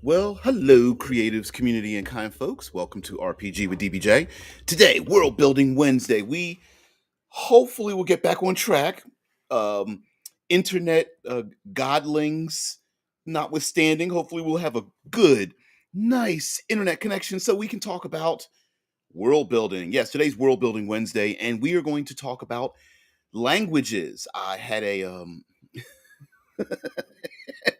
Well, hello, creatives, community, and kind folks. Welcome to RPG with DBJ. Today, World Building Wednesday. We hopefully will get back on track. Um, internet godlings notwithstanding, hopefully we'll have a good, nice internet connection so we can talk about world building. Yes, today's World Building Wednesday, and we are going to talk about languages. I had a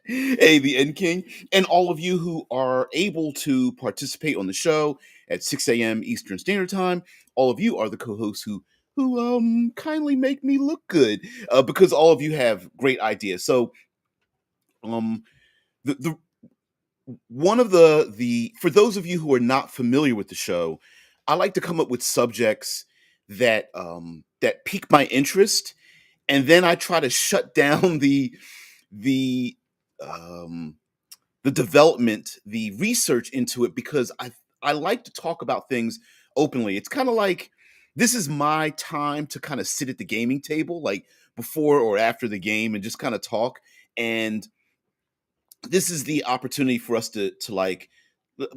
hey, the N King, and all of you who are able to participate on the show at 6 a.m. Eastern Standard Time. All of you are the co-hosts who kindly make me look good because all of you have great ideas. So um the one of the for those of you who are not familiar with the show, I like to come up with subjects that pique my interest, and then I try to shut down the um the development, the research into it because I like to talk about things openly. It's kind of like this is my time to kind of sit at the gaming table, like before or after the game, and just kind of talk. And this is the opportunity for us to like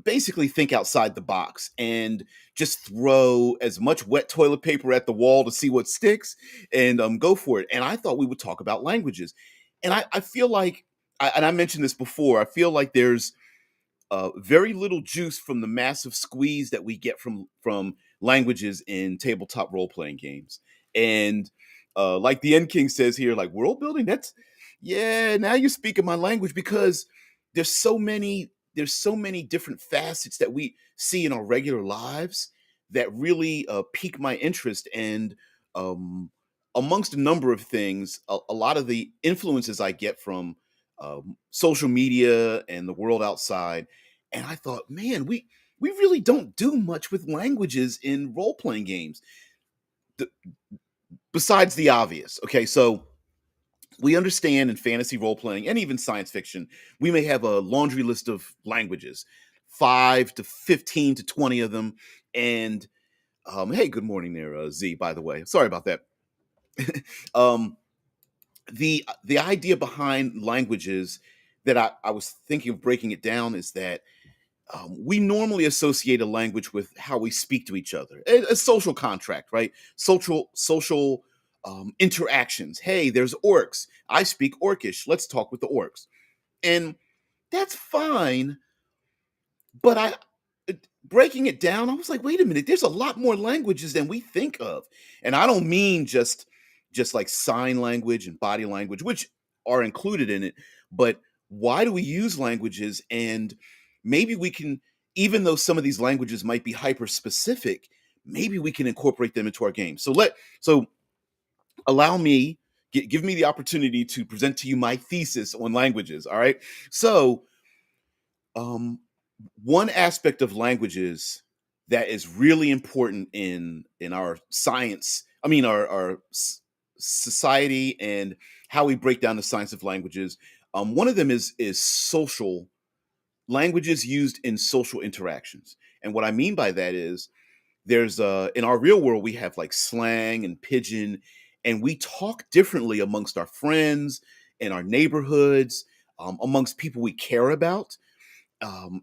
basically think outside the box and just throw as much wet toilet paper at the wall to see what sticks and go for it. And I thought we would talk about languages, and I feel like and I mentioned this before. I feel like there's very little juice from the massive squeeze that we get from languages in tabletop role playing games. And like the N King says here, like world building, that's yeah. Now you're speaking my language because there's so many different facets that we see in our regular lives that really pique my interest. And um, amongst a number of things, a lot of the influences I get from social media and the world outside. And I thought, man, we really don't do much with languages in role playing games th- besides the obvious. Okay, so we understand in fantasy role playing and even science fiction, we may have a laundry list of languages, 5 to 15 to 20 of them. And hey, good morning there, Z. By the way, sorry about that. um, the idea behind languages that I was thinking of breaking it down is that we normally associate a language with how we speak to each other, a social contract, right? Social interactions. Hey, there's orcs. I speak Orcish. Let's talk with the orcs, and that's fine. But breaking it down, I was like, wait a minute. There's a lot more languages than we think of, and I don't mean just like sign language and body language, which are included in it, but why do we use languages? And maybe we can, even though some of these languages might be hyper specific, maybe we can incorporate them into our game. So allow me, give me the opportunity to present to you my thesis on languages. All right. So um, one aspect of languages that is really important in our science, I mean our society and how we break down the science of languages. One of them is social languages used in social interactions. And what I mean by that is there's in our real world we have like slang and pidgin, and we talk differently amongst our friends and our neighborhoods, amongst people we care about,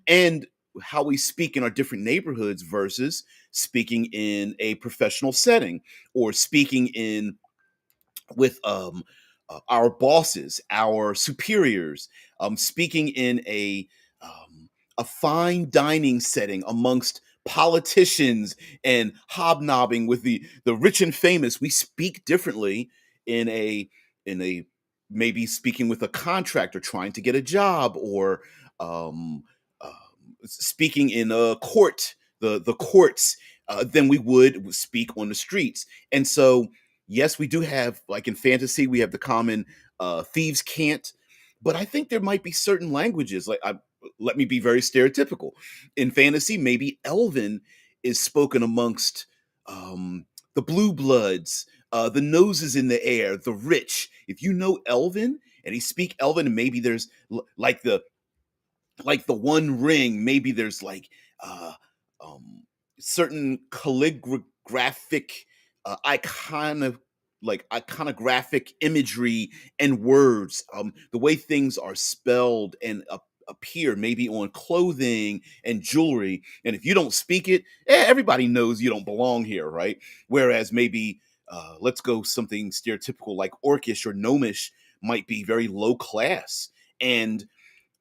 and how we speak in our different neighborhoods versus speaking in a professional setting or speaking in with our bosses, our superiors, speaking in a fine dining setting amongst politicians and hobnobbing with the rich and famous. We speak differently in a maybe speaking with a contractor trying to get a job, or um, uh, speaking in a court, the courts, than we would speak on the streets. And so yes, we do have, like in fantasy, we have the common thieves can't, but I think there might be certain languages. Let me be very stereotypical. In fantasy, maybe Elven is spoken amongst the blue bloods, the noses in the air, the rich. If you know Elven and you speak Elven, and maybe there's like the One Ring, maybe there's like uh, certain calligraphic iconographic imagery and words, the way things are spelled and appear maybe on clothing and jewelry. And if you don't speak it, everybody knows you don't belong here, right? Whereas maybe let's go something stereotypical like orcish or gnomish might be very low class. And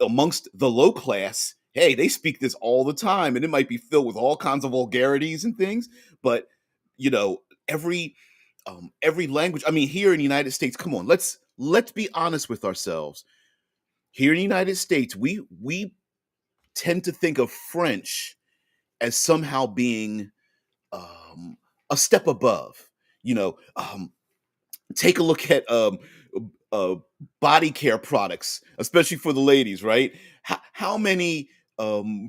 amongst the low class, hey, they speak this all the time, and it might be filled with all kinds of vulgarities and things. But you know, every language. I mean, here in the United States, come on, let's be honest with ourselves. Here in the United States, we tend to think of French as somehow being a step above. You know, take a look at uh, body care products, especially for the ladies, right? How many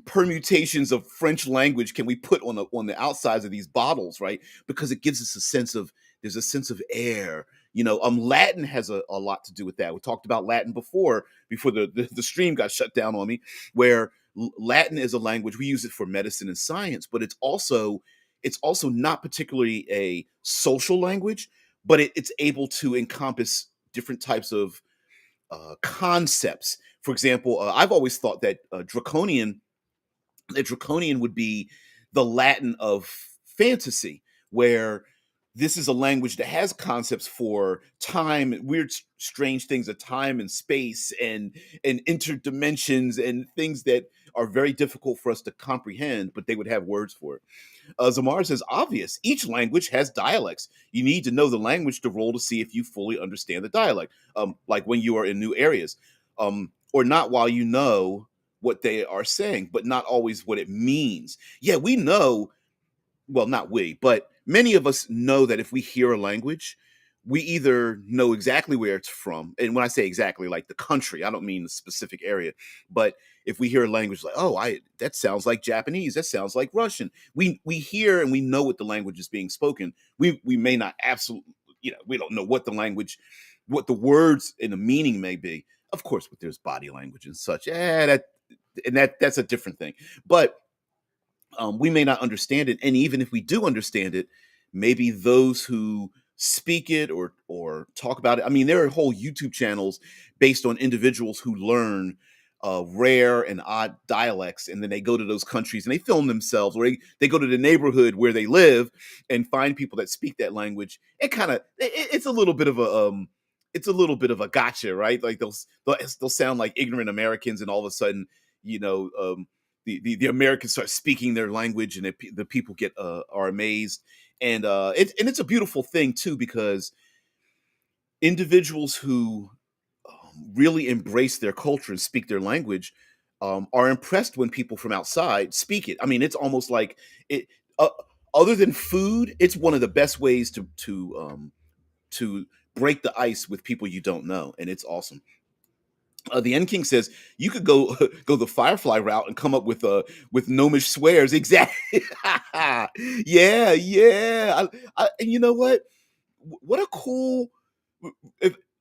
permutations of French language can we put on the outsides of these bottles, right? Because it gives us a sense of there's a sense of air. Latin has a lot to do with that. We talked about Latin before the stream got shut down on me, where Latin is a language we use it for medicine and science, but it's also not particularly a social language, but it's able to encompass different types of concepts. For example, I've always thought that draconian would be the Latin of fantasy, where this is a language that has concepts for time, weird, strange things of time and space, and interdimensions, and things that are very difficult for us to comprehend, but they would have words for it. Zamar says, obvious. Each language has dialects. You need to know the language to roll to see if you fully understand the dialect. Like when you are in new areas, or not while you know what they are saying, but not always what it means. Yeah, we know, well, not we, but many of us know that if we hear a language, we either know exactly where it's from. And when I say exactly, like the country, I don't mean the specific area. But if we hear a language like, oh, that sounds like Japanese, that sounds like Russian. We hear and we know what the language is being spoken. We may not absolutely, we don't know what the language, what the words and the meaning may be. Of course, but there's body language and such. That's a different thing. But we may not understand it, and even if we do understand it, maybe those who speak it or talk about it. I mean, there are whole YouTube channels based on individuals who learn rare and odd dialects, and then they go to those countries and they film themselves, or they go to the neighborhood where they live and find people that speak that language. It's a little bit of a gotcha, right? Like they'll sound like ignorant Americans, and all of a sudden, you know. The Americans start speaking their language, and the people are amazed, and it's a beautiful thing too, because individuals who really embrace their culture and speak their language are impressed when people from outside speak it. I mean, it's almost like it. Other than food, it's one of the best ways to break the ice with people you don't know, and it's awesome. The N King says you could go go the Firefly route and come up with gnomish swears. Exactly. Yeah, yeah. And you know what? What a cool.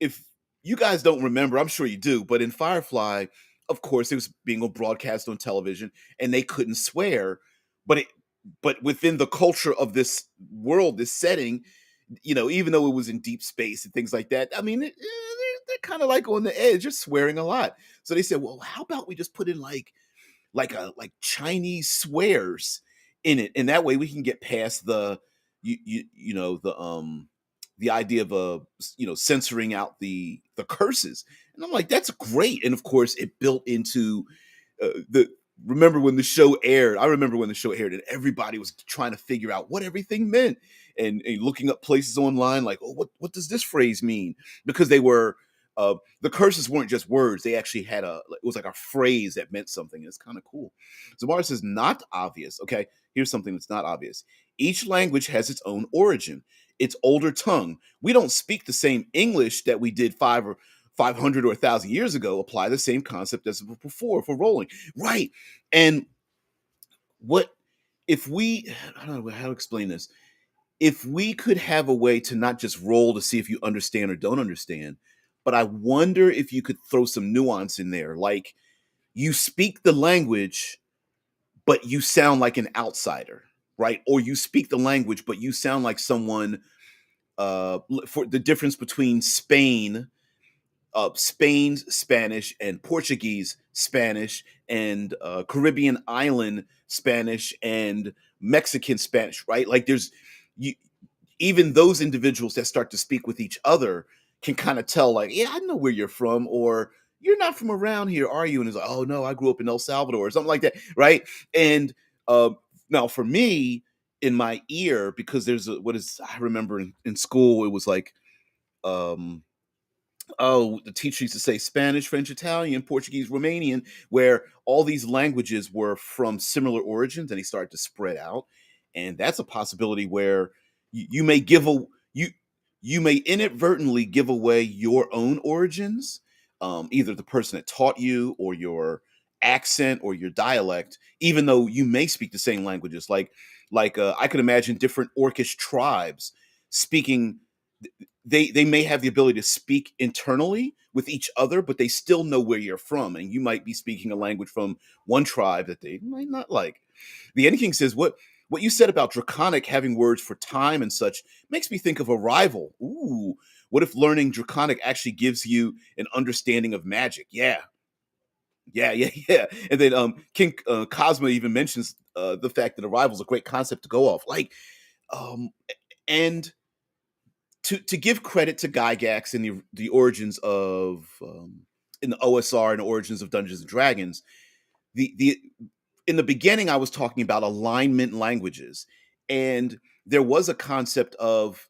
If you guys don't remember, I'm sure you do, but in Firefly, of course, it was being broadcast on television, and they couldn't swear, but within the culture of this world, this setting, even though it was in deep space and things like that, I mean, they're kind of like on the edge, just swearing a lot. So they said, well, how about we just put in like Chinese swears in it, and that way we can get past the idea of censoring out the curses. And I'm like, that's great. And of course, it built into the remember when the show aired. I remember when the show aired, and everybody was trying to figure out what everything meant, and looking up places online like, oh, what does this phrase mean? Because they were the curses weren't just words; they actually had it was like a phrase that meant something. It's kind of cool. Zamar says, not obvious. Okay, here's something that's not obvious. Each language has its own origin, its older tongue. We don't speak the same English that we did 500 or 1,000 years ago. Apply the same concept as before for rolling. Right. And what if we, I don't know how to explain this. If we could have a way to not just roll to see if you understand or don't understand, but I wonder if you could throw some nuance in there. Like you speak the language, but you sound like an outsider, right? Or you speak the language, but you sound like someone for the difference between Spain Spain's Spanish and Portuguese Spanish and Caribbean island Spanish and Mexican Spanish, right? Like there's you, even those individuals that start to speak with each other can kind of tell, like, yeah, I know where you're from, or you're not from around here, are you? And it's like, oh no, I grew up in El Salvador, or something like that, right? And uh, now for me, in my ear, because there's what is I remember in school, it was like, um, oh, the teacher used to say Spanish, French, Italian, Portuguese, Romanian, where all these languages were from similar origins, and they started to spread out. And that's a possibility where you may you you may inadvertently give away your own origins, either the person that taught you, or your accent, or your dialect, even though you may speak the same languages. I could imagine different Orcish tribes speaking, they may have the ability to speak internally with each other, but they still know where you're from, and you might be speaking a language from one tribe that they might not like. The End King says, what you said about Draconic having words for time and such makes me think of Arrival. Ooh, what if learning Draconic actually gives you an understanding of magic? Yeah, yeah. And then King Cosmo even mentions the fact that Arrival is a great concept to go off. Um, and to give credit to Gygax and the origins of in the OSR and the origins of Dungeons and Dragons, the in the beginning I was talking about alignment languages, and there was a concept of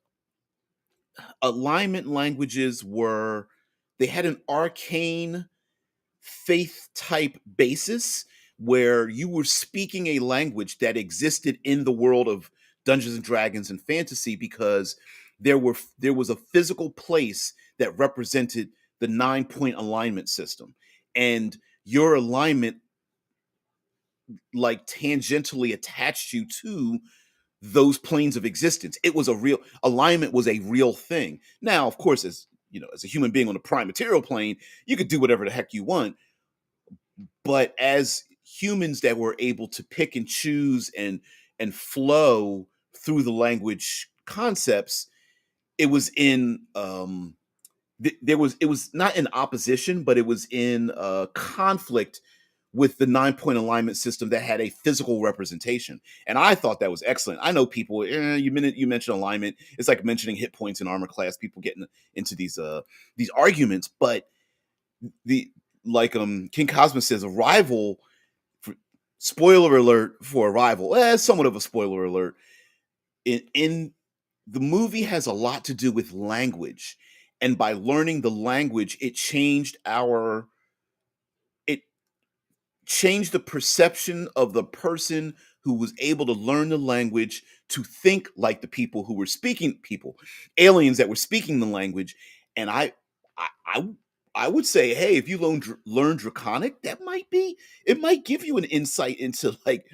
alignment languages were they had an arcane faith type basis where you were speaking a language that existed in the world of Dungeons and Dragons and fantasy, because there was a physical place that represented the 9-point alignment system, and your alignment like tangentially attached you to those planes of existence. It was a real alignment, was a real thing. Now, of course, as you know, as a human being on the prime material plane, you could do whatever the heck you want. But as humans that were able to pick and choose and flow through the language concepts, it was in there was it was not in opposition, but it was in conflict with the 9-point alignment system that had a physical representation. And I thought that was excellent. I know people, you mentioned alignment, it's like mentioning hit points in armor class, people getting into these arguments. But the King Cosmos says Arrival, for, spoiler alert for Arrival, somewhat of a spoiler alert, in the movie has a lot to do with language, and by learning the language, it changed the perception of the person who was able to learn the language to think like the people who were speaking, people, aliens that were speaking the language. And I I, I would say, hey, if you learn Draconic, that might be, it might give you an insight into like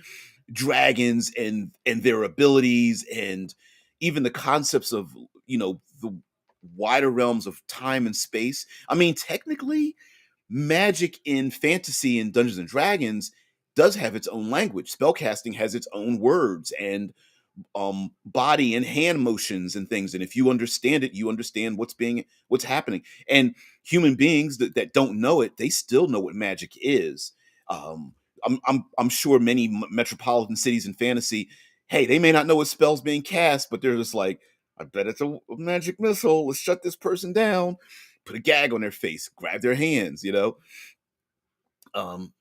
dragons and their abilities, and even the concepts of, the wider realms of time and space. I mean, technically magic in fantasy and Dungeons and Dragons does have its own language. Spellcasting has its own words and body and hand motions and things. And if you understand it, you understand what's happening. And human beings that don't know it, they still know what magic is. Um, I'm sure many metropolitan cities in fantasy, hey, they may not know what spells being cast, but they're just like, I bet it's a magic missile. Let's shut this person down. Put a gag on their face, grab their hands, Um,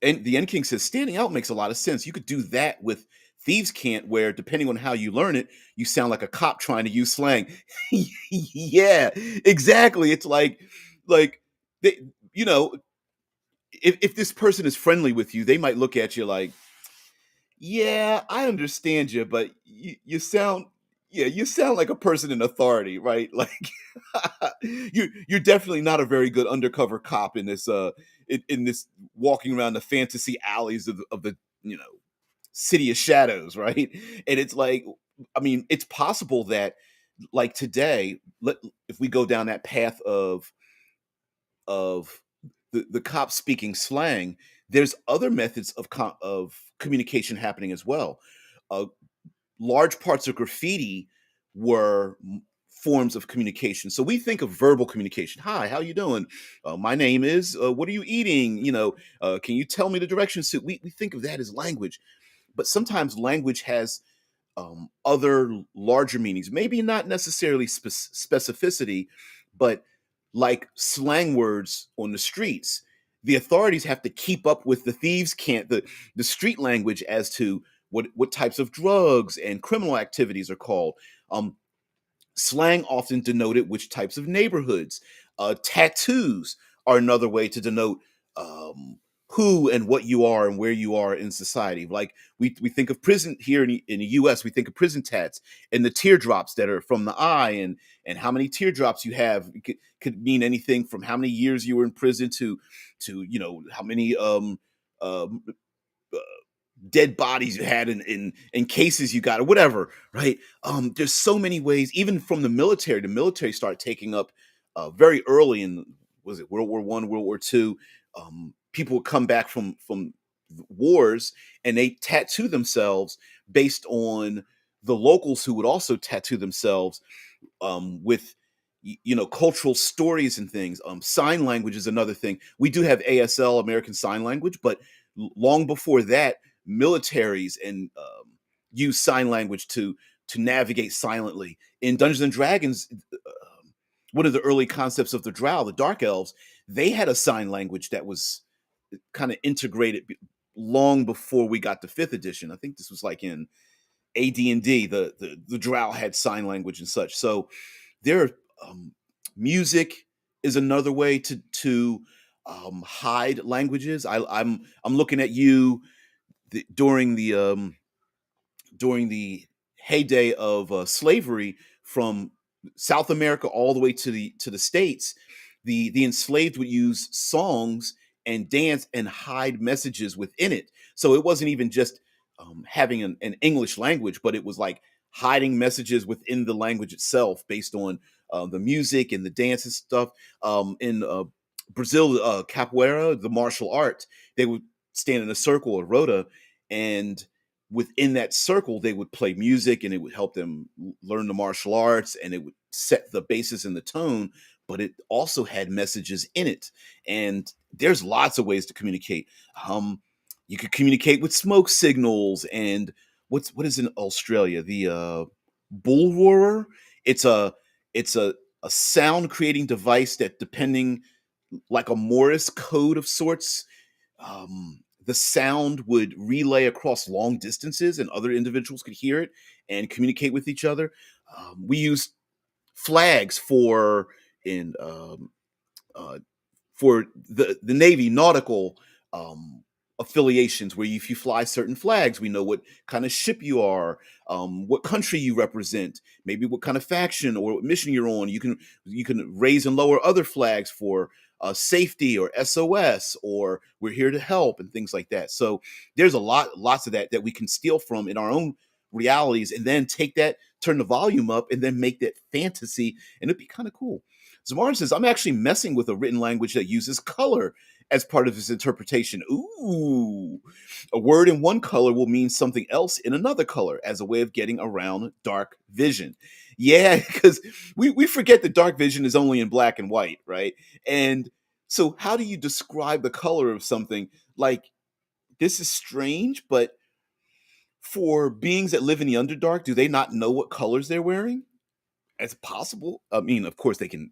and the End King says standing out makes a lot of sense. You could do that with Thieves' Cant, where depending on how you learn it, you sound like a cop trying to use slang. Yeah, exactly. It's like they, you know, if this person is friendly with you, they might look at you like, yeah, I understand you, but you sound, yeah, you sound like a person in authority, right? Like you're definitely not a very good undercover cop in this in this walking around the fantasy alleys of the, city of shadows, right? And it's like, I mean, it's possible that like today, if we go down that path of the cops speaking slang, there's other methods of communication happening as well. Uh, Large parts of graffiti were forms of communication. So we think of verbal communication. Hi, how you doing? My name is. What are you eating? Can you tell me the directions to? We think of that as language, but sometimes language has other larger meanings. Maybe not necessarily specificity, but like slang words on the streets. The authorities have to keep up with the thieves can't the street language as to what types of drugs and criminal activities are called. Um, Slang often denoted which types of neighborhoods. Tattoos are another way to denote who and what you are and where you are in society. Like we think of prison here in the U.S. We think of prison tats and the teardrops that are from the eye, and how many teardrops you have. It could mean anything from how many years you were in prison to how many uh, dead bodies you had in cases you got or whatever, right? There's so many ways, even from the military started taking up very early in, was it World War I, World War II. People would come back from wars and they tattoo themselves based on the locals who would also tattoo themselves with cultural stories and things. Sign language is another thing. We do have ASL, American Sign Language, but long before that, militaries and use sign language to navigate silently. In Dungeons and Dragons, one of the early concepts of the Drow, the Dark Elves, they had a sign language that was kind of integrated long before we got to fifth edition. I think this was like in AD&D. The Drow had sign language and such. So there are music is another way to hide languages. I'm looking at you during the heyday of slavery from South America all the way to the states. The enslaved would use songs and dance and hide messages within it. So it wasn't even just having an English language, but it was like hiding messages within the language itself based on the music and the dance and stuff. In Brazil, capoeira, the martial art, they would stand in a circle or rota, and within that circle they would play music and it would help them learn the martial arts and it would set the basis and the tone, but it also had messages in it. And there's lots of ways to communicate. You could communicate with smoke signals and what is in Australia, the bull roarer. It's a it's a a sound creating device that, depending, like a Morse code of sorts, the sound would relay across long distances and other individuals could hear it and communicate with each other. We use flags in uh, for the Navy nautical affiliations, where if you fly certain flags, we know what kind of ship you are, what country you represent, maybe what kind of faction or what mission you're on. You can raise and lower other flags for safety or SOS or we're here to help and things like that. So there's lots of that we can steal from in our own realities, and then take that, turn the volume up, and then make that fantasy, and it'd be kind of cool. Zamar says, I'm actually messing with a written language that uses color as part of its interpretation. Ooh, a word in one color will mean something else in another color as a way of getting around dark vision. Yeah, because we forget that dark vision is only in black and white, right? And so, how do you describe the color of something? Like, this is strange, but for beings that live in the Underdark, do they not know what colors they're wearing? It's possible. I mean, of course, they can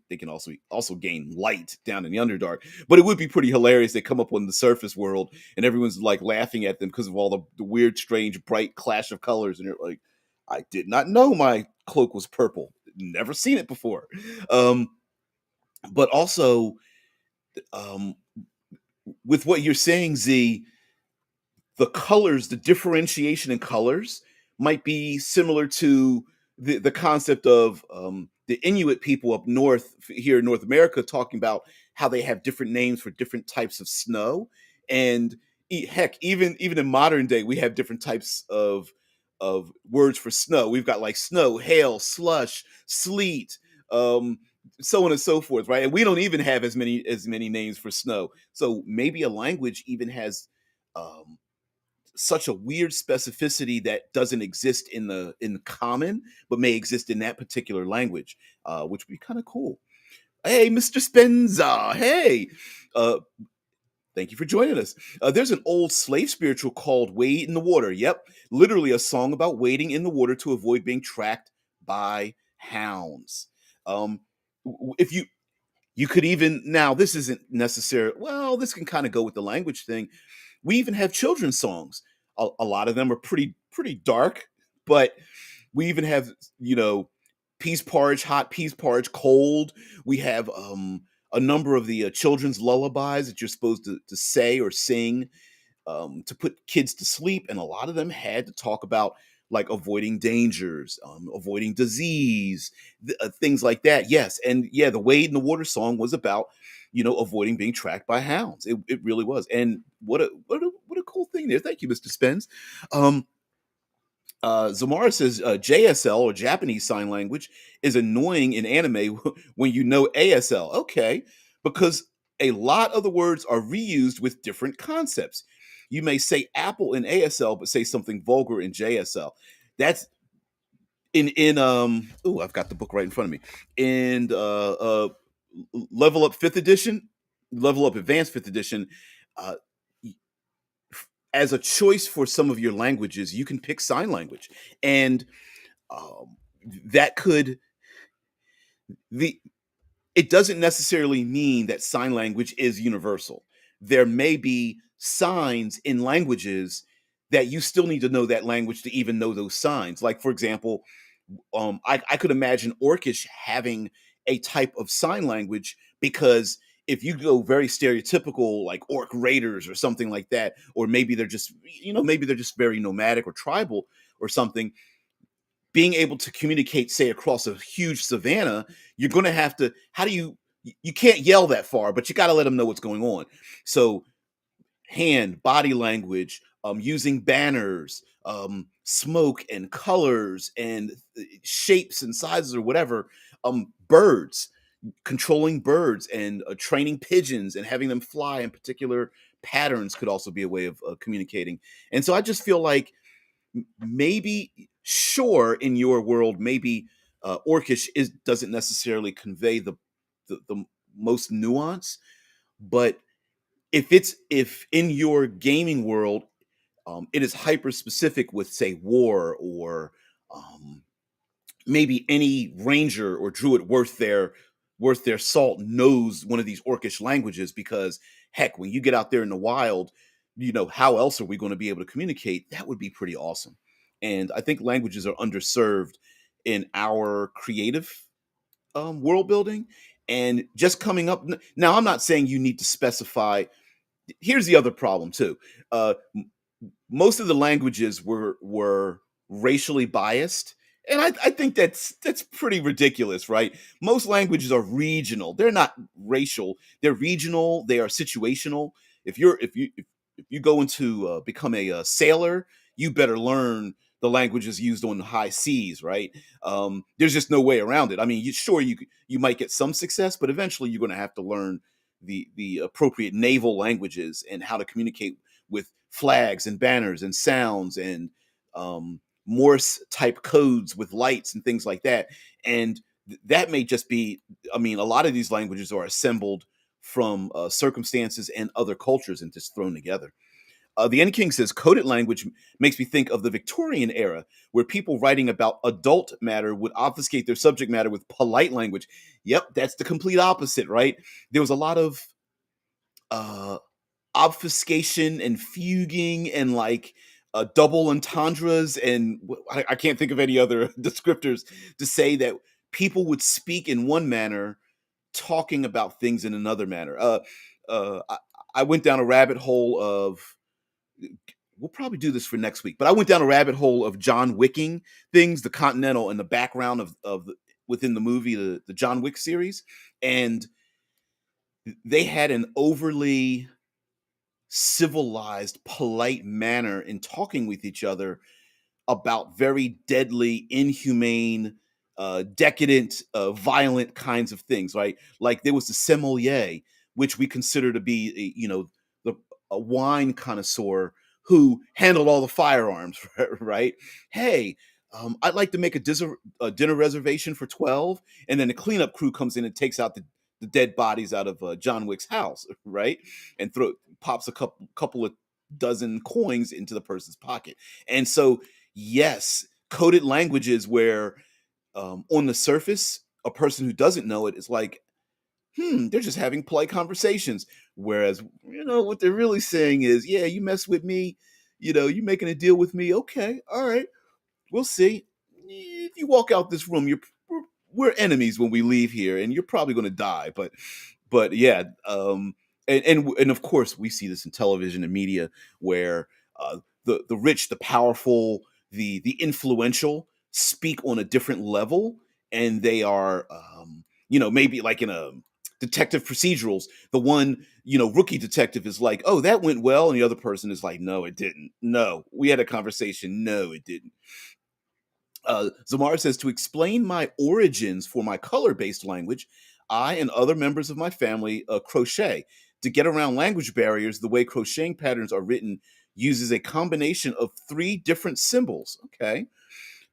also gain light down in the Underdark, but it would be pretty hilarious. They come up on the surface world and everyone's like laughing at them because of all the weird, strange, bright clash of colors, and they're like, "I did not know my cloak was purple. Never seen it before." Um, but also, um, with what you're saying, Z, the colors, the differentiation in colors might be similar to the concept of the Inuit people up north here in North America, talking about how they have different names for different types of snow. And heck, even in modern day, we have different types of words for snow. We've got like snow, hail, slush, sleet, um, so on and so forth, right? And we don't even have as many names for snow. So maybe a language even has um, such a weird specificity that doesn't exist in the common, but may exist in that particular language, which would be kind of cool. Hey, Mr. Spenza. Hey, uh, thank you for joining us. There's an old slave spiritual called "Wade in the Water." Yep, literally a song about wading in the water to avoid being tracked by hounds. Um, if you could even now, this isn't necessary. Well, this can kind of go with the language thing. We even have children's songs. A lot of them are pretty dark, but we even have, you know, peas porridge, hot peas porridge, cold. We have a number of the children's lullabies that you're supposed to say or sing to put kids to sleep, and a lot of them had to talk about like avoiding dangers, avoiding disease, things like that. Yes, and yeah, the Wade in the Water song was about, you know, avoiding being tracked by hounds. It really was, and what a cool thing there. Thank you, Mr. Spence. Um, Zamara says JSL or Japanese Sign Language is annoying in anime when you know ASL. Okay, because a lot of the words are reused with different concepts. You may say apple in ASL, but say something vulgar in JSL. That's in. Oh, I've got the book right in front of me. In Level Up Fifth Edition, Level Up Advanced Fifth Edition. Uh, as a choice for some of your languages, you can pick sign language, and um, that could the it doesn't necessarily mean that sign language is universal. There may be signs in languages that you still need to know that language to even know those signs. Like, for example, I could imagine Orcish having a type of sign language because if you go very stereotypical, like orc raiders or something like that, or maybe they're just, you know, maybe they're just very nomadic or tribal or something, being able to communicate, say, across a huge savanna, you're going to have to, how do you can't yell that far, but you got to let them know what's going on. So hand, body language, using banners, smoke and colors and shapes and sizes or whatever, birds, controlling birds and training pigeons and having them fly in particular patterns could also be a way of communicating. And so I just feel like maybe, sure, in your world, maybe Orcish is doesn't necessarily convey the most nuance, but if in your gaming world, it is hyper specific with, say, war or um, maybe any ranger or druid worth their salt knows one of these orcish languages, because heck, when you get out there in the wild, you know, how else are we going to be able to communicate? That would be pretty awesome. And I think languages are underserved in our creative world building, and just coming up now. I'm not saying you need to specify. Here's the other problem too. uh, Most of the languages were racially biased, and I think that's pretty ridiculous, right? Most languages are regional. They're not racial. They're regional. They are situational. If you go into become a sailor, you better learn the languages used on the high seas, right? There's just no way around it. I mean, sure, you might get some success, but eventually you're going to have to learn the appropriate naval languages and how to communicate with flags and banners and sounds and Morse type codes with lights and things like that. And that may just be, I mean, a lot of these languages are assembled from circumstances and other cultures and just thrown together. The N King says coded language makes me think of the Victorian era, where people writing about adult matter would obfuscate their subject matter with polite language. Yep, that's the complete opposite, right? There was a lot of uh, obfuscation and fuging and like double entendres and I can't think of any other descriptors to say that people would speak in one manner, talking about things in another manner. Uh, I, I went down a rabbit hole of. We'll probably do this for next week, but I went down a rabbit hole of John Wicking things, the Continental, and the background within the movie, the John Wick series, and they had an overly civilized, polite manner in talking with each other about very deadly, inhumane, decadent, violent kinds of things, right? Like there was the sommelier, which we consider to be, you know, the a wine connoisseur who handled all the firearms, right? Hey, I'd like to make a dinner reservation for 12. And then the cleanup crew comes in and takes out the dead bodies out of John Wick's house, right? And pops a couple of dozen coins into the person's pocket. And so, yes, coded languages where on the surface, a person who doesn't know it is like, they're just having polite conversations. Whereas, what they're really saying is, yeah, you mess with me, you making a deal with me. Okay, all right, we'll see. If you walk out this room, we're enemies when we leave here, and you're probably going to die. But yeah, and of course we see this in television and media where the rich, the powerful, the influential speak on a different level, and they are maybe like in a detective procedurals, the one rookie detective is like, oh, that went well, and the other person is like, no, it didn't. No, we had a conversation. No, it didn't. Zamar says, to explain my origins for my color based language, I and other members of my family crochet. To get around language barriers, the way crocheting patterns are written uses a combination of three different symbols. Okay.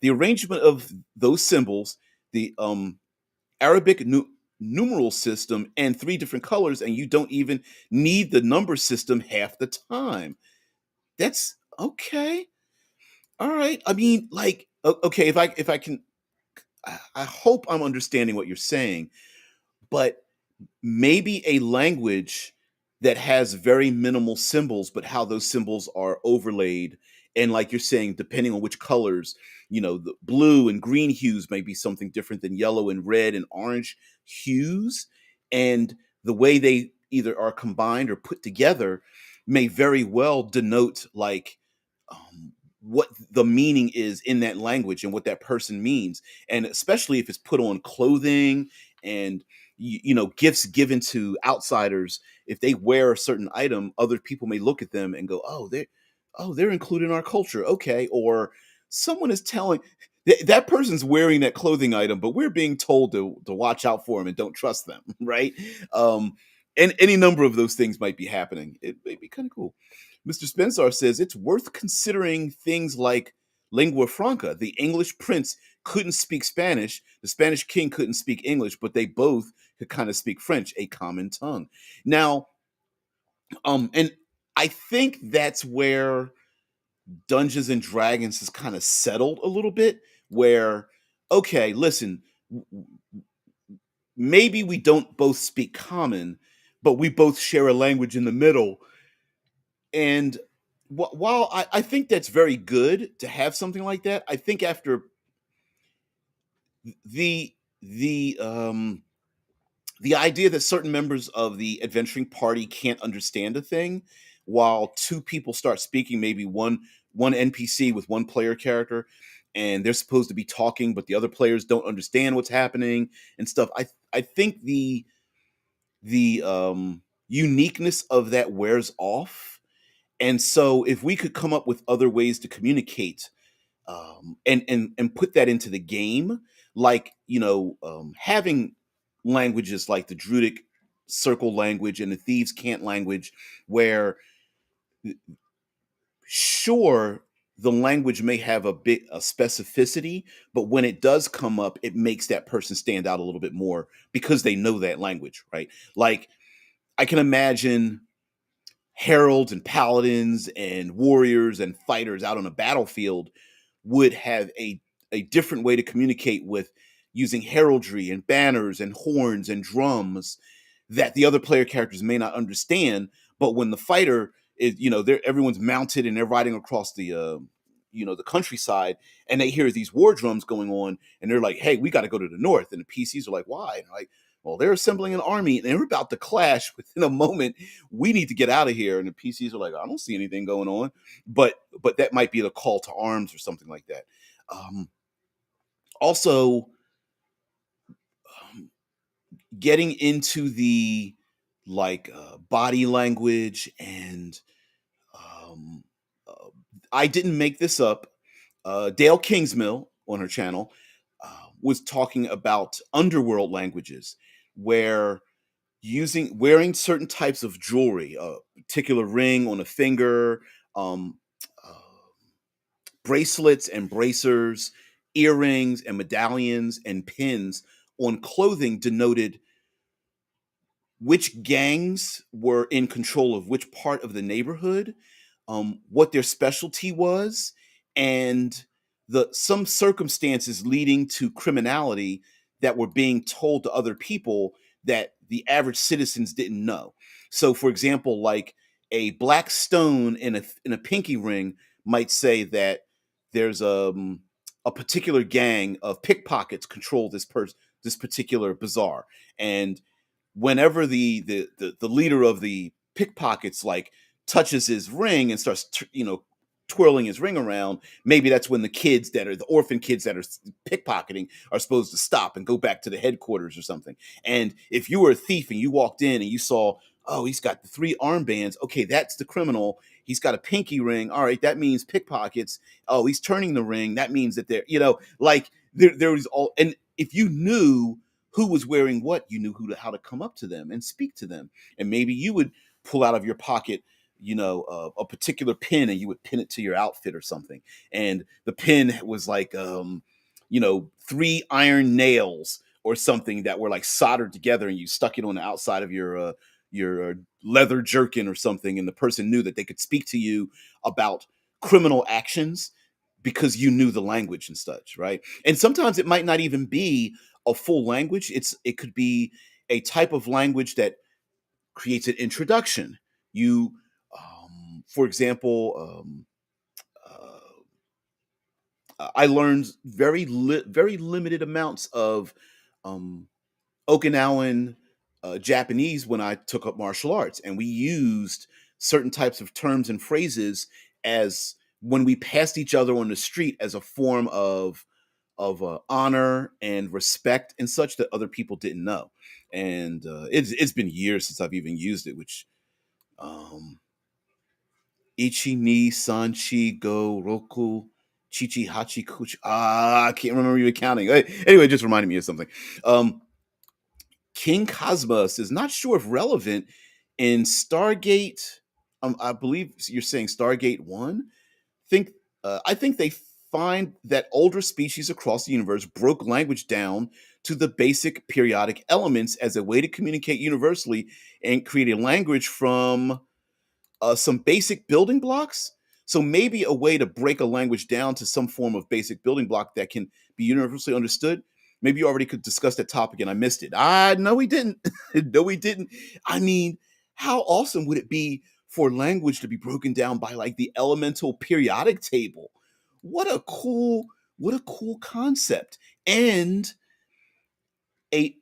The arrangement of those symbols, the Arabic numeral system, and three different colors, and you don't even need the number system half the time. That's okay. All right. I mean, like, okay, if I can, I hope I'm understanding what you're saying, but maybe a language that has very minimal symbols, but how those symbols are overlaid. And like you're saying, depending on which colors, the blue and green hues may be something different than yellow and red and orange hues. And the way they either are combined or put together may very well denote like what the meaning is in that language and what that person means. And especially if it's put on clothing and gifts given to outsiders. If they wear a certain item, other people may look at them and go, they're included in our culture, okay. Or someone is telling that person's wearing that clothing item, but we're being told to watch out for them and don't trust them, right? And any number of those things might be happening. It may be kind of cool. Mr. Spencer says it's worth considering things like lingua franca. The English prince couldn't speak Spanish, the Spanish king couldn't speak English, but they both could kind of speak French, a common tongue. Now, and I think that's where Dungeons and Dragons has kind of settled a little bit, where, okay, listen, maybe we don't both speak common, but we both share a language in the middle. And while I think that's very good to have something like that, I think after the the um the idea that certain members of the adventuring party can't understand a thing, while two people start speaking, maybe one NPC with one player character, and they're supposed to be talking, but the other players don't understand what's happening and stuff. I think the uniqueness of that wears off. And so if we could come up with other ways to communicate, and put that into the game, like having languages like the Druidic circle language and the thieves' cant language, where sure the language may have a bit of specificity, but when it does come up, it makes that person stand out a little bit more because they know that language, right? Like I can imagine heralds and paladins and warriors and fighters out on a battlefield would have a different way to communicate with, using heraldry and banners and horns and drums that the other player characters may not understand. But when the fighter is, everyone's mounted and they're riding across the countryside, and they hear these war drums going on, and they're like, "Hey, we got to go to the north." And the PCs are like, "Why?" And like, well, they're assembling an army and they're about to clash within a moment. We need to get out of here. And the PCs are like, I don't see anything going on. But that might be the call to arms or something like that. Also, um, getting into the like body language and um, uh, I didn't make this up. Dale Kingsmill on her channel was talking about underworld languages where wearing certain types of jewelry, a particular ring on a finger, bracelets and bracers, earrings and medallions and pins on clothing denoted which gangs were in control of which part of the neighborhood, what their specialty was, and the some circumstances leading to criminality that were being told to other people that the average citizens didn't know. So, for example, like a black stone in a pinky ring might say that there's a particular gang of pickpockets control this particular bazaar, and whenever the leader of the pickpockets like touches his ring and starts twirling his ring around, maybe that's when the kids that are the orphan kids that are pickpocketing are supposed to stop and go back to the headquarters or something. And if you were a thief and you walked in and you saw, oh, he's got the three armbands, okay, that's the criminal. He's got a pinky ring, all right, that means pickpockets. Oh, he's turning the ring, that means that they're, like there was all. And if you knew who was wearing what, you knew how to come up to them and speak to them. And maybe you would pull out of your pocket, a particular pin, and you would pin it to your outfit or something. And the pin was like, three iron nails or something that were like soldered together, and you stuck it on the outside of your leather jerkin or something. And the person knew that they could speak to you about criminal actions because you knew the language and such, right? And sometimes it might not even be a full language. It could be a type of language that creates an introduction. You, for example, I learned very limited amounts of um, Okinawan Japanese when I took up martial arts, and we used certain types of terms and phrases as when we passed each other on the street as a form of honor and respect and such that other people didn't know. And it's been years since I've even used it, which um, ichi ni sanchi go roku chichi hachi kuchi. I can't remember even counting. Anyway, it just reminded me of something. Um, King Cosmos is not sure if relevant in Stargate. I believe you're saying Stargate One. Think I think they find that older species across the universe broke language down to the basic periodic elements as a way to communicate universally and create a language from some basic building blocks. So maybe a way to break a language down to some form of basic building block that can be universally understood. Maybe you already could discuss that topic and I missed it. No, we didn't. No, we didn't. I mean, how awesome would it be for language to be broken down by like the elemental periodic table? What a cool concept. And a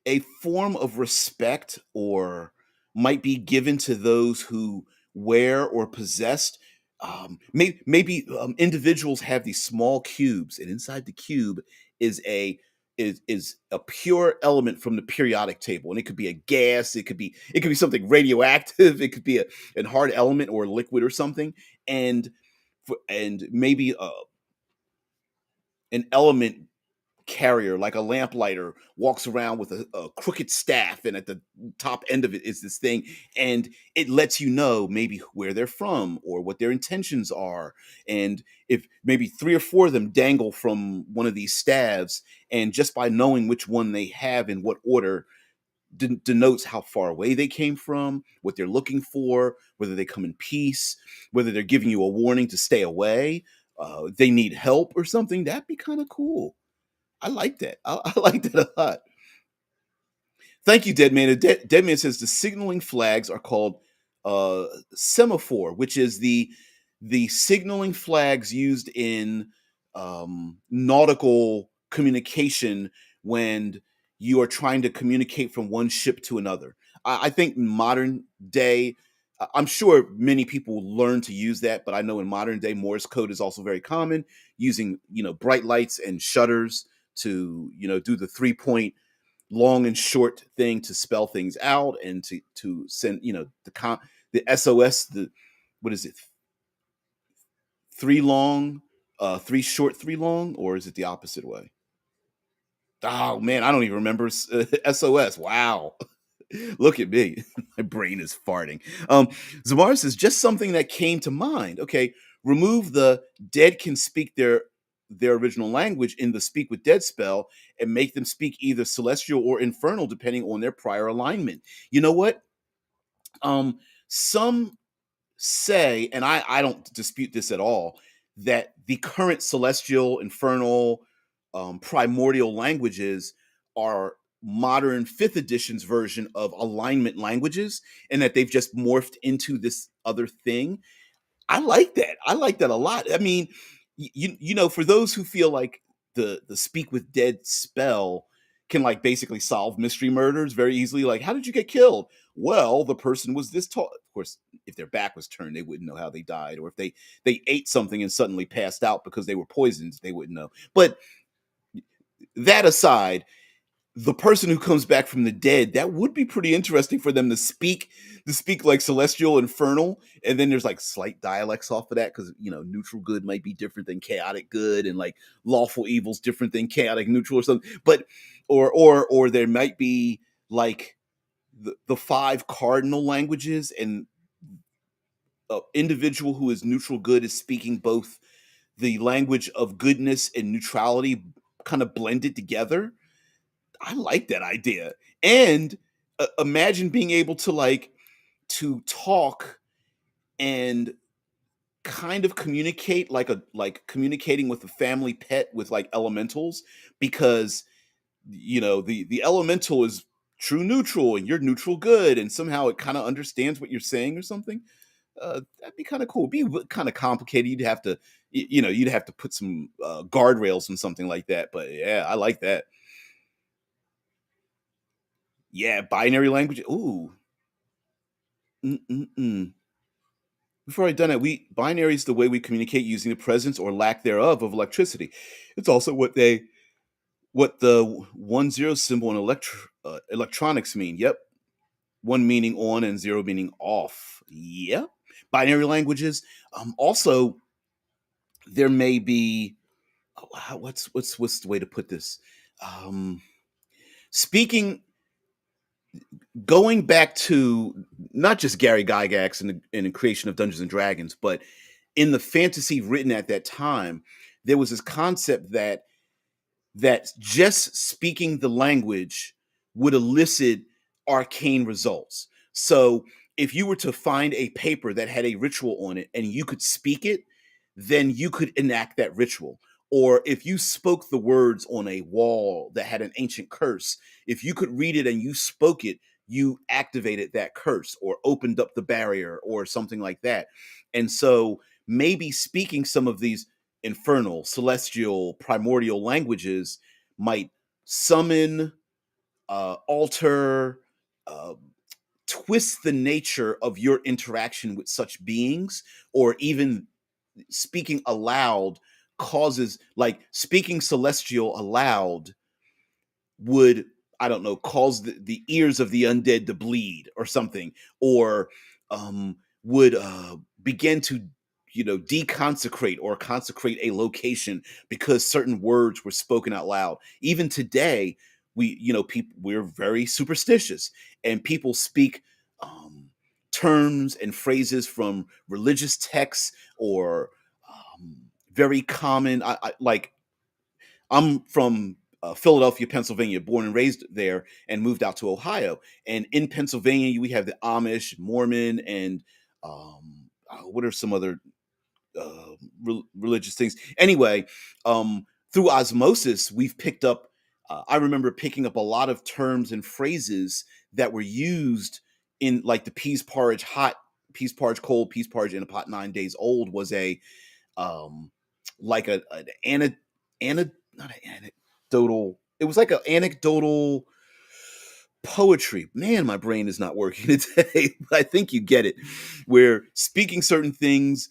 a form of respect or might be given to those who wear or possessed. Maybe individuals have these small cubes, and inside the cube is a pure element from the periodic table, and it could be a gas, it could be something radioactive, it could be a hard element or a liquid or something, and maybe an element carrier, like a lamplighter, walks around with a crooked staff, and at the top end of it is this thing, and it lets you know maybe where they're from or what their intentions are. And if maybe three or four of them dangle from one of these staves, and just by knowing which one they have in what order denotes how far away they came from, what they're looking for, whether they come in peace, whether they're giving you a warning to stay away, they need help or something. That'd be kind of cool. I like that. I like that a lot. Thank you, Deadman. Deadman says the signaling flags are called semaphore, which is the signaling flags used in nautical communication when you are trying to communicate from one ship to another. I think in modern day, I'm sure many people learn to use that, but I know in modern day Morse code is also very common, using bright lights and shutters to do the 3 point long and short thing to spell things out, and to send the SOS, the what is it, three long, three short, three long, or is it the opposite way? Oh man, I don't even remember SOS. Wow. Look at me. My brain is farting. Zamar says, just something that came to mind. Okay. remove the dead can speak their original language in the speak with dead spell and make them speak either celestial or infernal depending on their prior alignment. You know what? Some say, and I don't dispute this at all, that the current celestial, infernal, primordial languages are modern fifth edition's version of alignment languages, and that they've just morphed into this other thing. I like that. I like that a lot. I mean, for those who feel like the speak with dead spell can like basically solve mystery murders very easily. Like, how did you get killed? Well, the person was this tall. Of course, if their back was turned, they wouldn't know how they died, or if they ate something and suddenly passed out because they were poisoned, they wouldn't know. But that aside, the person who comes back from the dead, that would be pretty interesting for them to speak like celestial infernal, and then there's like slight dialects off of that because neutral good might be different than chaotic good, and like lawful evil's different than chaotic neutral or something. But or there might be like the five cardinal languages, and an individual who is neutral good is speaking both the language of goodness and neutrality kind of blended together. I like that idea. And imagine being able to to talk and kind of communicate like communicating with a family pet with like elementals, because the elemental is true neutral and you're neutral good, and somehow it kind of understands what you're saying or something. That'd be kind of cool. Be kind of complicated. You'd have to put some guardrails and something like that. But yeah, I like that. Yeah, binary language. Ooh. Mm-mm-mm. Before I done it, we binary is the way we communicate using the presence or lack thereof of electricity. It's also what the 1 0 symbol in electronics mean. Yep, one meaning on and zero meaning off. Yep. Binary languages. Also, there may be. Oh, what's the way to put this? Um, speaking Going back to not just Gary Gygax and the creation of Dungeons and Dragons, but in the fantasy written at that time, there was this concept that just speaking the language would elicit arcane results. So if you were to find a paper that had a ritual on it and you could speak it, then you could enact that ritual. Or if you spoke the words on a wall that had an ancient curse, if you could read it and you spoke it, you activated that curse or opened up the barrier or something like that. And so maybe speaking some of these infernal, celestial, primordial languages might summon, alter, uh, twist the nature of your interaction with such beings, or even speaking aloud causes, like speaking celestial aloud would, I don't know, cause the ears of the undead to bleed or something, or would begin to deconsecrate or consecrate a location because certain words were spoken out loud. Even today, people, we're very superstitious, and people speak terms and phrases from religious texts, or um, very common. Like, I'm from Philadelphia, Pennsylvania, born and raised there, and moved out to Ohio. And in Pennsylvania, we have the Amish, Mormon, and what are some other religious things? Anyway, through osmosis, we've picked up. I remember picking up a lot of terms and phrases that were used in, like, the peas porridge hot, peas porridge cold, peas porridge in a pot 9 days old was a um like a an not an anecdotal, it was like an anecdotal poetry. Man, my brain is not working today. But I think you get it. Where speaking certain things,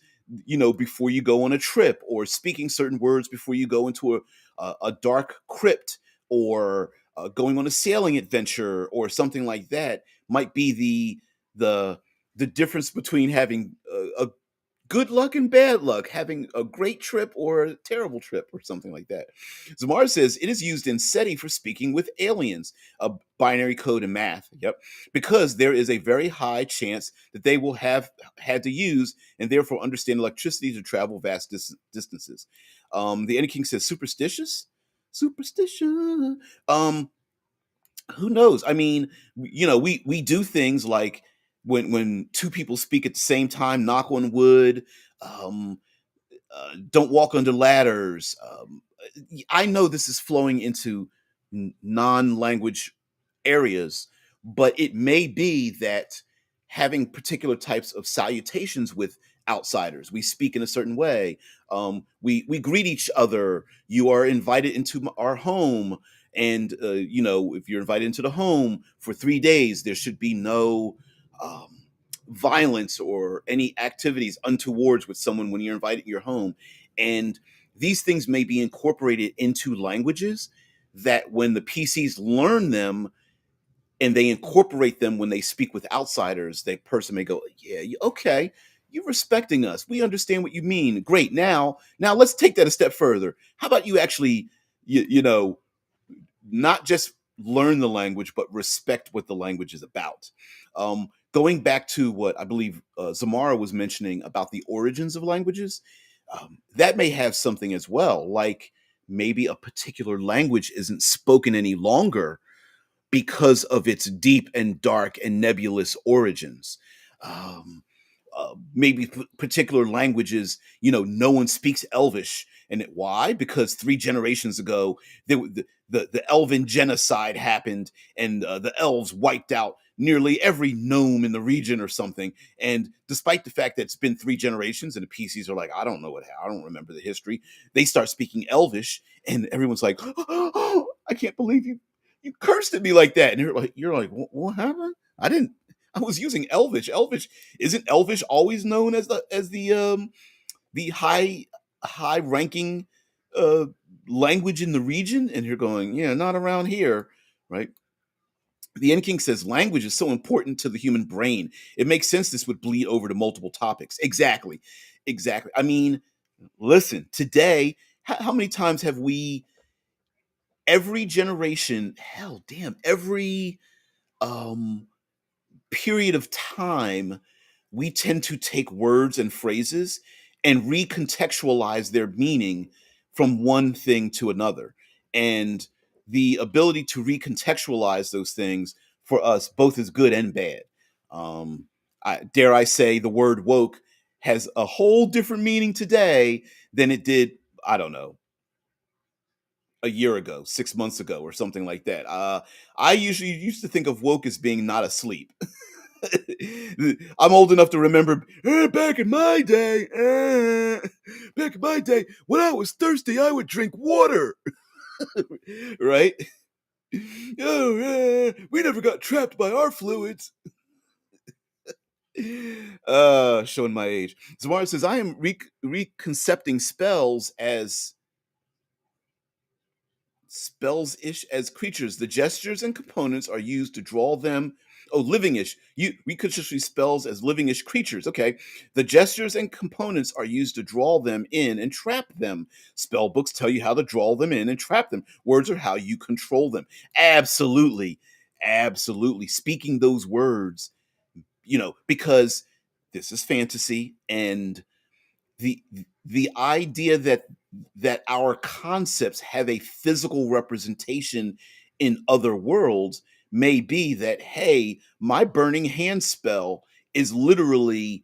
before you go on a trip, or speaking certain words before you go into a dark crypt, or going on a sailing adventure or something like that, might be the the difference between having a good luck and bad luck, having a great trip or a terrible trip or something like that. Zamar says it is used in SETI for speaking with aliens, a binary code in math. Yep. Because there is a very high chance that they will have had to use and therefore understand electricity to travel vast distances. The Eddie King says superstitious? Superstition. Who knows? I mean, we do things like when two people speak at the same time, knock on wood, um, don't walk under ladders. I know this is flowing into non-language areas, but it may be that having particular types of salutations with outsiders, we speak in a certain way. We greet each other. You are invited into our home, and if you're invited into the home for 3 days, there should be no um, violence or any activities untowards with someone when you're invited in your home. And these things may be incorporated into languages that when the PCs learn them and they incorporate them when they speak with outsiders, the person may go, "Yeah, okay, you're respecting us. We understand what you mean. Great. Now let's take that a step further. How about you actually, not just learn the language, but respect what the language is about." Going back to what I believe Zamara was mentioning about the origins of languages, that may have something as well. Like maybe a particular language isn't spoken any longer because of its deep and dark and nebulous origins. Um, Maybe particular languages, no one speaks Elvish, and why? Because 3 generations ago, the Elven genocide happened, and the elves wiped out nearly every gnome in the region or something. And despite the fact that it's been 3 generations, and the PCs are like, I don't remember the history. They start speaking Elvish, and everyone's like, oh, I can't believe you cursed at me like that. And you're like, what happened? I didn't. I was using Elvish. Elvish isn't Elvish always known as the high ranking uh language in the region? And you're going, yeah, not around here, right? The N King says language is so important to the human brain. It makes sense this would bleed over to multiple topics. Exactly. Exactly. I mean, listen, today, how many times have we, every generation, hell damn, every um period of time, we tend to take words and phrases and recontextualize their meaning from one thing to another. And the ability to recontextualize those things for us both is good and bad. Dare I say, the word woke has a whole different meaning today than it did, I don't know, a year ago, 6 months ago, or something like that. I usually used to think of woke as being not asleep. I'm old enough to remember back in my day, when I was thirsty, I would drink water, right? Oh, we never got trapped by our fluids. Showing my age. Zamara says, I am reconcepting spells ish as creatures. The gestures and components are used to draw them. Oh, living ish. We could just use spells as living ish creatures. Okay. The gestures and components are used to draw them in and trap them. Spell books tell you how to draw them in and trap them. Words are how you control them. Absolutely. Absolutely. Speaking those words, because this is fantasy, and the the idea that our concepts have a physical representation in other worlds may be that, hey, my burning hand spell is literally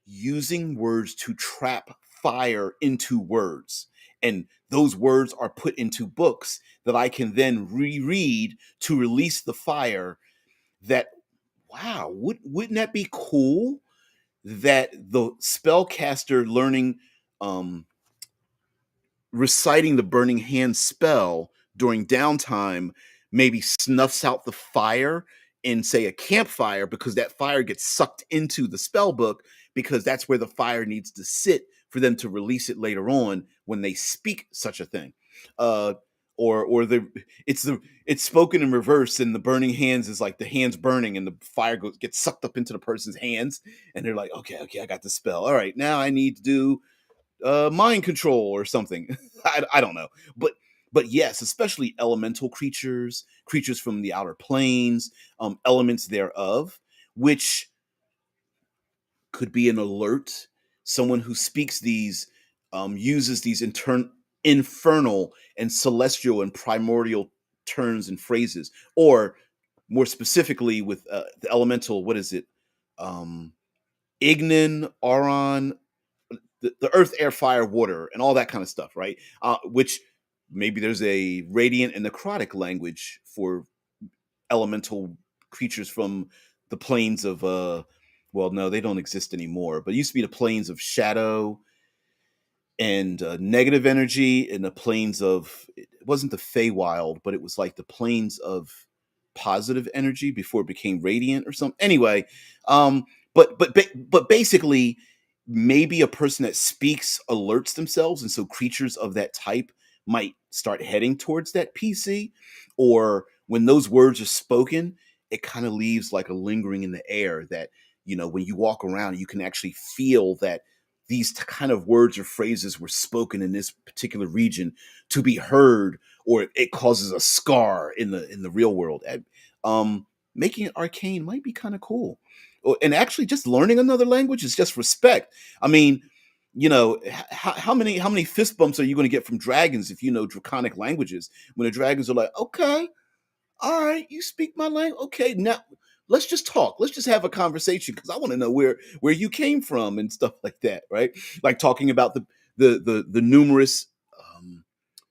using words to trap fire into words, and those words are put into books that I can then reread to release the fire. That, wow, wouldn't that be cool, that the spellcaster learning, um reciting the burning hand spell during downtime, maybe snuffs out the fire in, say, a campfire, because that fire gets sucked into the spell book, because that's where the fire needs to sit for them to release it later on when they speak such a thing. uh or it's spoken in reverse, and the burning hands is like the hands burning, and the fire gets sucked up into the person's hands, and they're like, okay, okay, I got the spell. All right, now I need to do mind control or something. I don't know, but yes, especially elemental creatures, creatures from the outer planes, elements thereof, which could be an alert. Someone who speaks these, uses these infernal and celestial and primordial terms and phrases, or more specifically with the elemental. What is it? Um, Ignin, Auron, the earth, air, fire, water, and all that kind of stuff, right? Which maybe there's a radiant and necrotic language for elemental creatures from the planes of well, no, they don't exist anymore, but it used to be the planes of shadow and negative energy, in the planes of, it wasn't the Feywild, but it was like the planes of positive energy before it became radiant or something. Anyway, um, but basically, maybe a person that speaks alerts themselves, and so creatures of that type might start heading towards that PC, or when those words are spoken, it kind of leaves like a lingering in the air that, when you walk around, you can actually feel that these kind of words or phrases were spoken in this particular region to be heard, or it causes a scar in the real world. Making it arcane might be kind of cool. And actually, just learning another language is just respect. I mean, how many fist bumps are you going to get from dragons if you know draconic languages? When the dragons are like, okay, all right, you speak my language. Okay, now let's just talk. Let's just have a conversation, because I want to know where you came from and stuff like that, right? Like talking about the numerous um,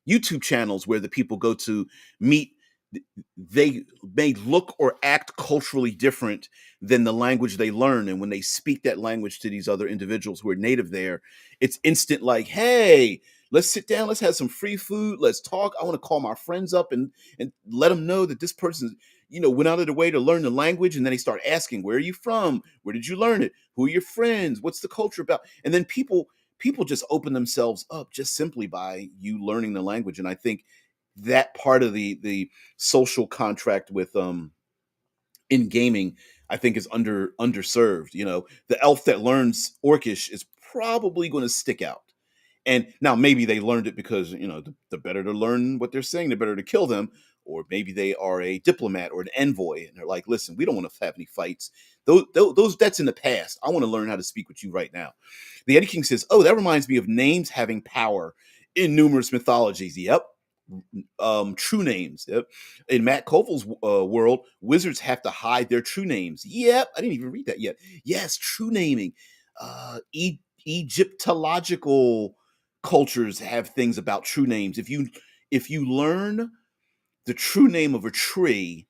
YouTube channels where the people go to meet. They may look or act culturally different than the language they learn, and when they speak that language to these other individuals who are native there, it's instant like, hey, let's sit down, let's have some free food, let's talk. I want to call my friends up and let them know that this person, went out of their way to learn the language, and then they start asking, where are you from, where did you learn it, who are your friends, what's the culture about, and then people just open themselves up just simply by you learning the language. And I think that part of the social contract with in gaming, I think, is underserved. The elf that learns Orcish is probably going to stick out. And now maybe they learned it because, the better to learn what they're saying, the better to kill them. Or maybe they are a diplomat or an envoy, and they're like, listen, we don't want to have any fights. Those that's in the past. I want to learn how to speak with you right now. The Eddie King says, oh, that reminds me of names having power in numerous mythologies. Yep. True names. Yep. In Matt Koval's world, wizards have to hide their true names. Yep. I didn't even read that yet. Yes, true naming. Egyptological cultures have things about true names. If you learn the true name of a tree,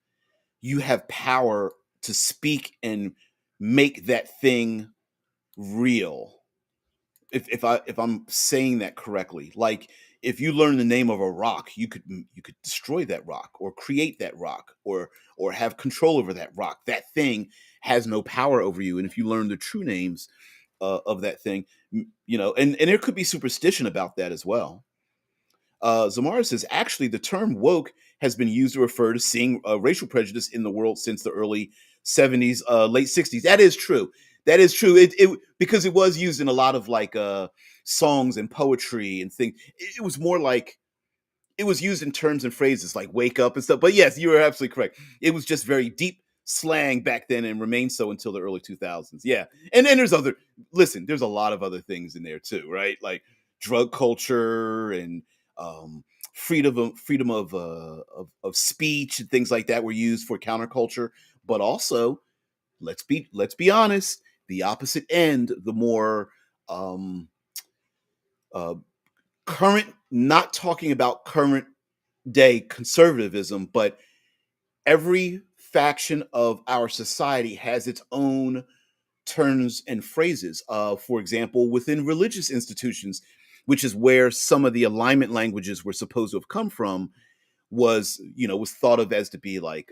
you have power to speak and make that thing real. If I'm saying that correctly, like, if you learn the name of a rock, you could destroy that rock, or create that rock, or have control over that rock. That thing has no power over you. And if you learn the true names of that thing, and there could be superstition about that as well. Zamara says, actually, the term woke has been used to refer to seeing racial prejudice in the world since the early 70s, late 60s. That is true. That is true. It because it was used in a lot of like songs and poetry and things. It was more like, it was used in terms and phrases like wake up and stuff. But yes, you are absolutely correct. It was just very deep slang back then, and remained so until the early 2000s. Yeah. And then there's a lot of other things in there too, right? Like drug culture and um, freedom of speech and things like that were used for counterculture. But also, let's be honest, the opposite end, the more um, uh, current, not talking about current day conservatism, but every faction of our society has its own terms and phrases. For example, within religious institutions, which is where some of the alignment languages were supposed to have come from, was thought of as to be like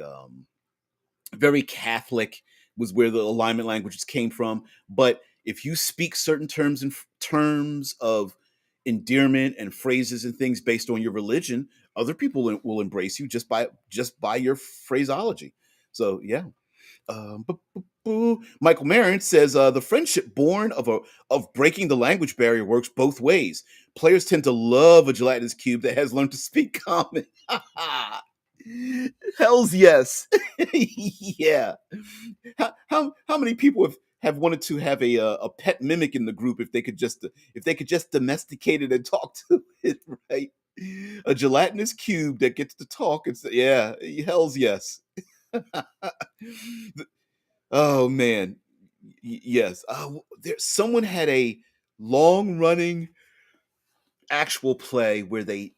very Catholic, was where the alignment languages came from. But if you speak certain terms of endearment and phrases and things based on your religion, other people will embrace you just by your phraseology. So yeah. Michael Marin says the friendship born of breaking the language barrier works both ways. Players tend to love a gelatinous cube that has learned to speak common. Hell's yes. Yeah. How many people have wanted to have a pet mimic in the group if they could just domesticate it and talk to it, right? A gelatinous cube that gets to talk. It's yeah, hell's yes. Oh man, yes. There someone had a long running actual play where they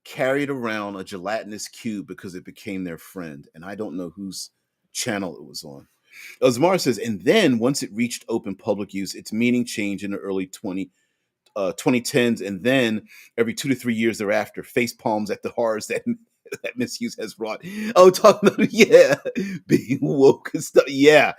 carried around a gelatinous cube because it became their friend, and I don't know whose channel it was on. Osmar says, and then once it reached open public use, its meaning changed in the early 2010s, and then every 2 to 3 years thereafter, face palms at the horrors that that misuse has wrought. Oh, talking about yeah, being woke and stuff. Yeah,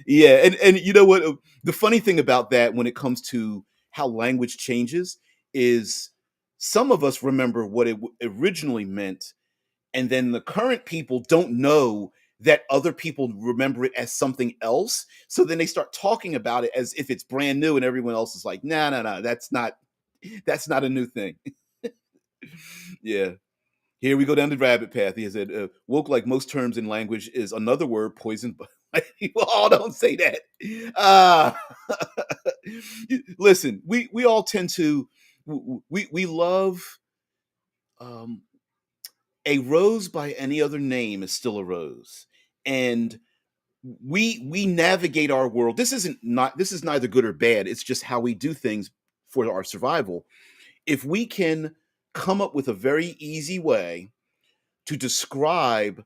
yeah, and you know what? The funny thing about that, when it comes to how language changes, is some of us remember what it originally meant, and then the current people don't know that other people remember it as something else. So then they start talking about it as if it's brand new, and everyone else is like, "No, no, no, that's not a new thing." Yeah. Here we go down the rabbit path. He said, "Woke, like most terms in language, is another word poisoned." By oh, don't say that. Uh, listen, we all tend to we love um, a rose by any other name is still a rose, and we navigate our world. This is neither good or bad. It's just how we do things for our survival. If we can come up with a very easy way to describe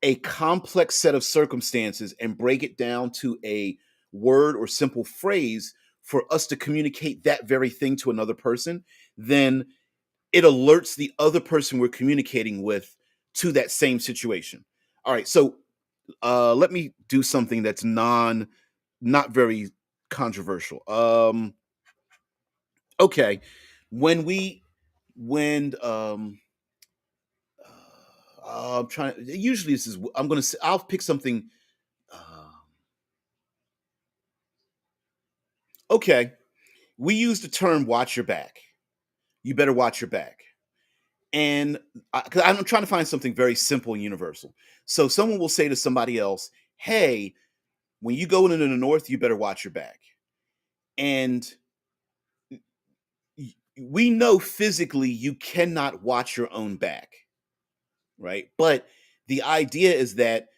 a complex set of circumstances and break it down to a word or simple phrase for us to communicate that very thing to another person, then it alerts the other person we're communicating with to that same situation. All right, so let me do something that's not very controversial. Okay, when we when I'm trying. Usually, this is I'm gonna say. I'll pick something. Uh, okay, we use the term "watch your back." You better watch your back, and because I'm trying to find something very simple and universal. So someone will say to somebody else, "Hey, when you go into the north, you better watch your back." And we know physically you cannot watch your own back, right? But the idea is that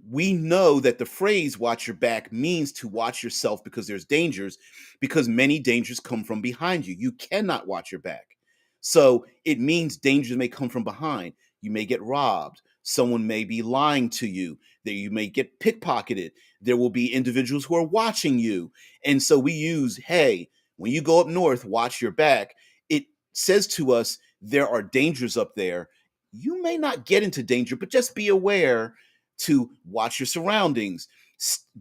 we know that the phrase watch your back means to watch yourself because there's dangers, because many dangers come from behind you. You cannot watch your back. So it means dangers may come from behind. You may get robbed. Someone may be lying to you. That you may get pickpocketed. There will be individuals who are watching you. And so we use, hey, when you go up north, watch your back. It says to us there are dangers up there. You may not get into danger, but just be aware to watch your surroundings.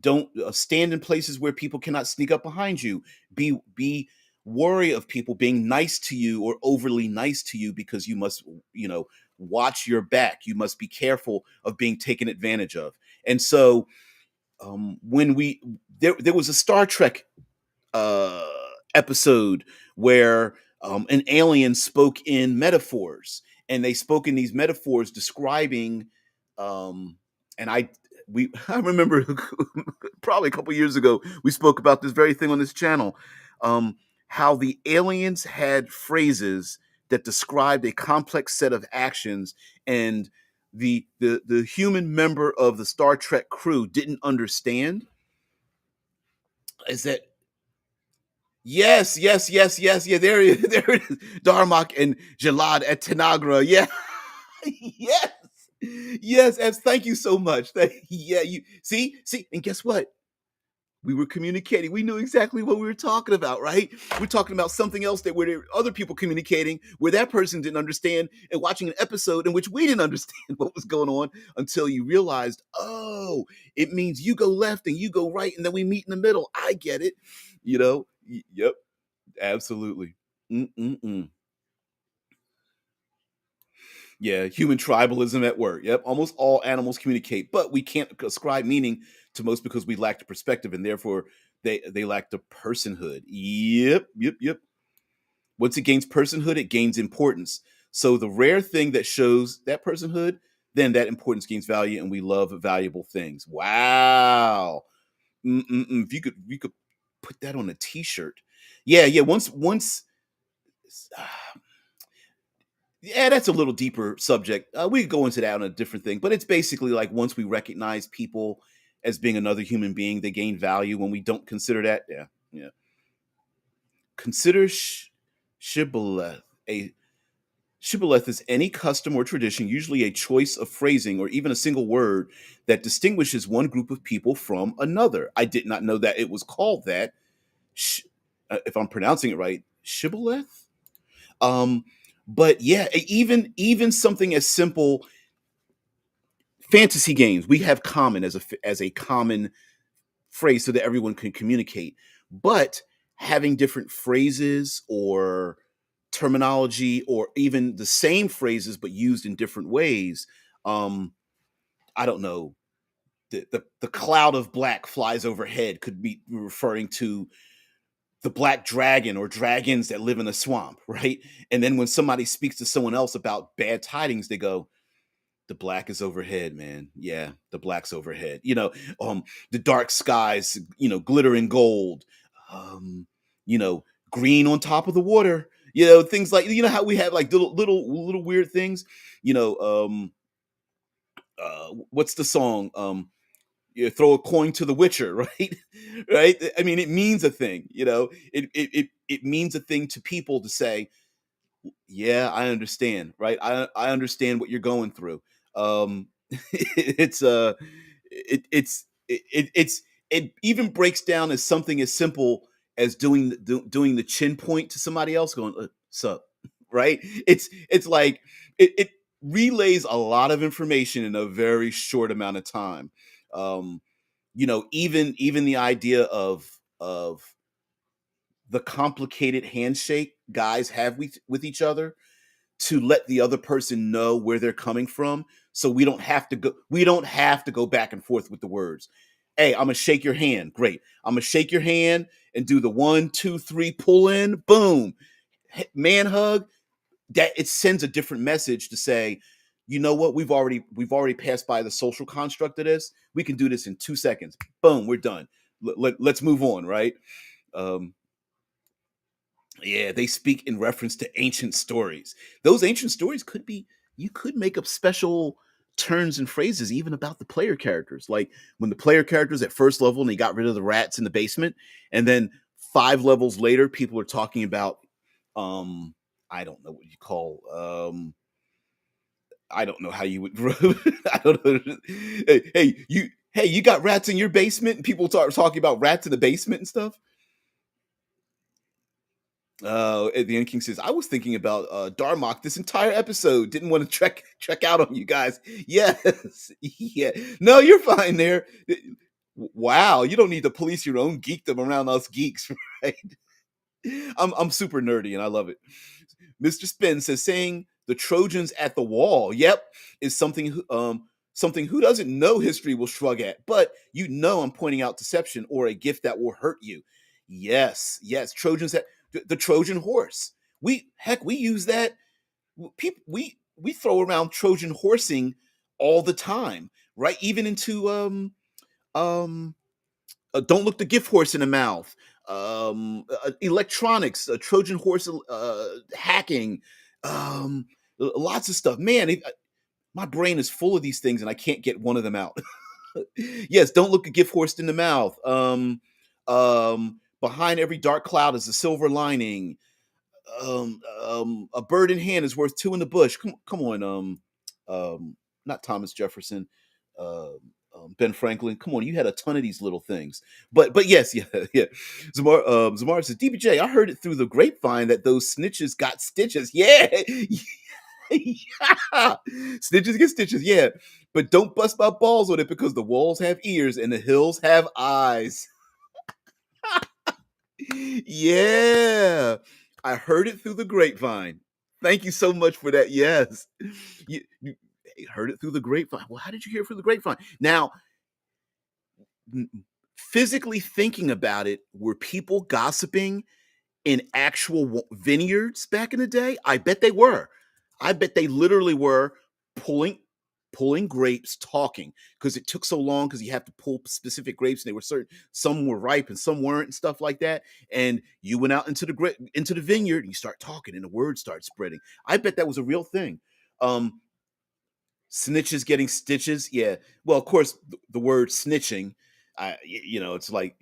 Don't stand in places where people cannot sneak up behind you. Be worry of people being nice to you or overly nice to you, because you must, watch your back. You must be careful of being taken advantage of. And so, when there was a Star Trek uh, episode where an alien spoke in metaphors, and they spoke in these metaphors describing, and I remember probably a couple years ago we spoke about this very thing on this channel, um, how the aliens had phrases that described a complex set of actions, and the human member of the Star Trek crew didn't understand. Is that Yes, yes, yes, yes, yeah. There it is. There it is. Darmok and Jalad at Tanagra. Yeah, yes, yes. Thank you so much. Yeah, you see, and guess what? We were communicating. We knew exactly what we were talking about, right? We're talking about something else that where there were other people communicating, where that person didn't understand, and watching an episode in which we didn't understand what was going on until you realized, oh, it means you go left and you go right, and then we meet in the middle. I get it. Yep. Absolutely. Mm-mm-mm. Yeah, human tribalism at work. Yep, almost all animals communicate, but we can't ascribe meaning to most because we lack the perspective, and therefore they lack the personhood. Yep, yep, yep. Once it gains personhood, it gains importance. So the rare thing that shows that personhood, then that importance gains value, and we love valuable things. Wow. Mm-mm-mm. If you could put that on a T-shirt. Yeah, yeah. Once. Yeah, that's a little deeper subject. We could go into that on a different thing, but it's basically like once we recognize people as being another human being, they gain value. When we don't consider that, yeah, yeah. Consider shibboleth. A shibboleth is any custom or tradition, usually a choice of phrasing or even a single word that distinguishes one group of people from another. I did not know that it was called that. Sh- if I'm pronouncing it right, shibboleth. Um, but yeah, even something as simple fantasy games we have common as a common phrase so that everyone can communicate, but having different phrases or terminology or even the same phrases but used in different ways. um I don't know, the cloud of black flies overhead could be referring to the black dragon or dragons that live in a swamp, right? And then when somebody speaks to someone else about bad tidings, they go, the black is overhead, man. Yeah, the black's overhead. The dark skies, glittering gold. Um, you know, green on top of the water. Things like how we have like little weird things. You know, what's the song? You throw a coin to the witcher, right? Right. I mean, it means a thing. It means a thing to people to say, yeah, I understand, right? I understand what you're going through. It's it even breaks down as something as simple as doing the chin point to somebody else, going, "Sup," right? It's like it relays a lot of information in a very short amount of time. Um, even the idea of the complicated handshake guys have with each other to let the other person know where they're coming from, so we don't have to go back and forth with the words. Hey, I'm gonna shake your hand. Great. I'm gonna shake your hand and do the 1 2 3 pull in, boom, man hug. That it sends a different message to say, you know what, we've already passed by the social construct of this. We can do this in 2 seconds. Boom, we're done. Let's move on, right? um yeah, they speak in reference to ancient stories. Those ancient stories could be, you could make up special turns and phrases even about the player characters. Like when the player characters at first level and they got rid of the rats in the basement, and then 5 levels later, people are talking about um I don't know what you call I don't know how you would I don't know. Hey, you got rats in your basement, and people start talking about rats in the basement and stuff. At the end, King says, "I was thinking about Darmok this entire episode. Didn't want to check out on you guys." Yes, yeah. No, you're fine there. Wow, you don't need to police your own geekdom around us geeks, right? I'm super nerdy and I love it. Mr. Spin says, saying the Trojans at the wall, yep, is something who doesn't know history will shrug at, but I'm pointing out deception or a gift that will hurt you. Yes, yes, Trojans at the Trojan horse. We use that. People we throw around Trojan horsing all the time, right? Even into um don't look the gift horse in the mouth. Electronics, Trojan horse, hacking, lots of stuff. Man, my brain is full of these things, and I can't get one of them out. Yes, don't look a gift horse in the mouth. Behind every dark cloud is a silver lining. A bird in hand is worth two in the bush. Come on, not Thomas Jefferson, uh, Ben Franklin. Come on, you had a ton of these little things. But yes, yeah, yeah. Zamar says, DBJ, I heard it through the grapevine that those snitches got stitches. Yeah, yeah. Snitches get stitches. Yeah, but don't bust my balls on it because the walls have ears and the hills have eyes. Yeah, I heard it through the grapevine. Thank you so much for that. Yes. You heard it through the grapevine. Well, how did you hear it through the grapevine? Now, physically thinking about it, were people gossiping in actual vineyards back in the day? I bet they were. I bet they literally were pulling pulling grapes, talking, because it took so long because you have to pull specific grapes and they were certain, some were ripe and some weren't and stuff like that. And you went out into into the vineyard and you start talking and the word starts spreading. I bet that was a real thing. Um, Snitches getting stitches. Yeah. Well, of course, the word snitching, it's like,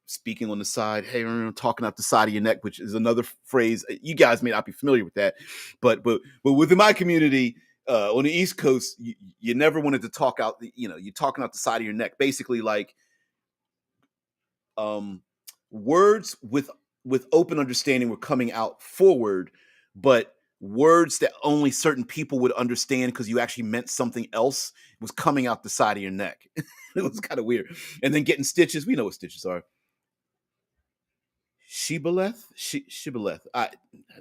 speaking on the side, hey, talking out the side of your neck, which is another phrase. You guys may not be familiar with that, but within my community, on the East Coast, you never wanted to talk out, you're talking out the side of your neck, basically like, um, words with open understanding were coming out forward, but words that only certain people would understand because you actually meant something else was coming out the side of your neck. It was kind of weird. And then getting stitches. We know what stitches are. Shibboleth, shibboleth.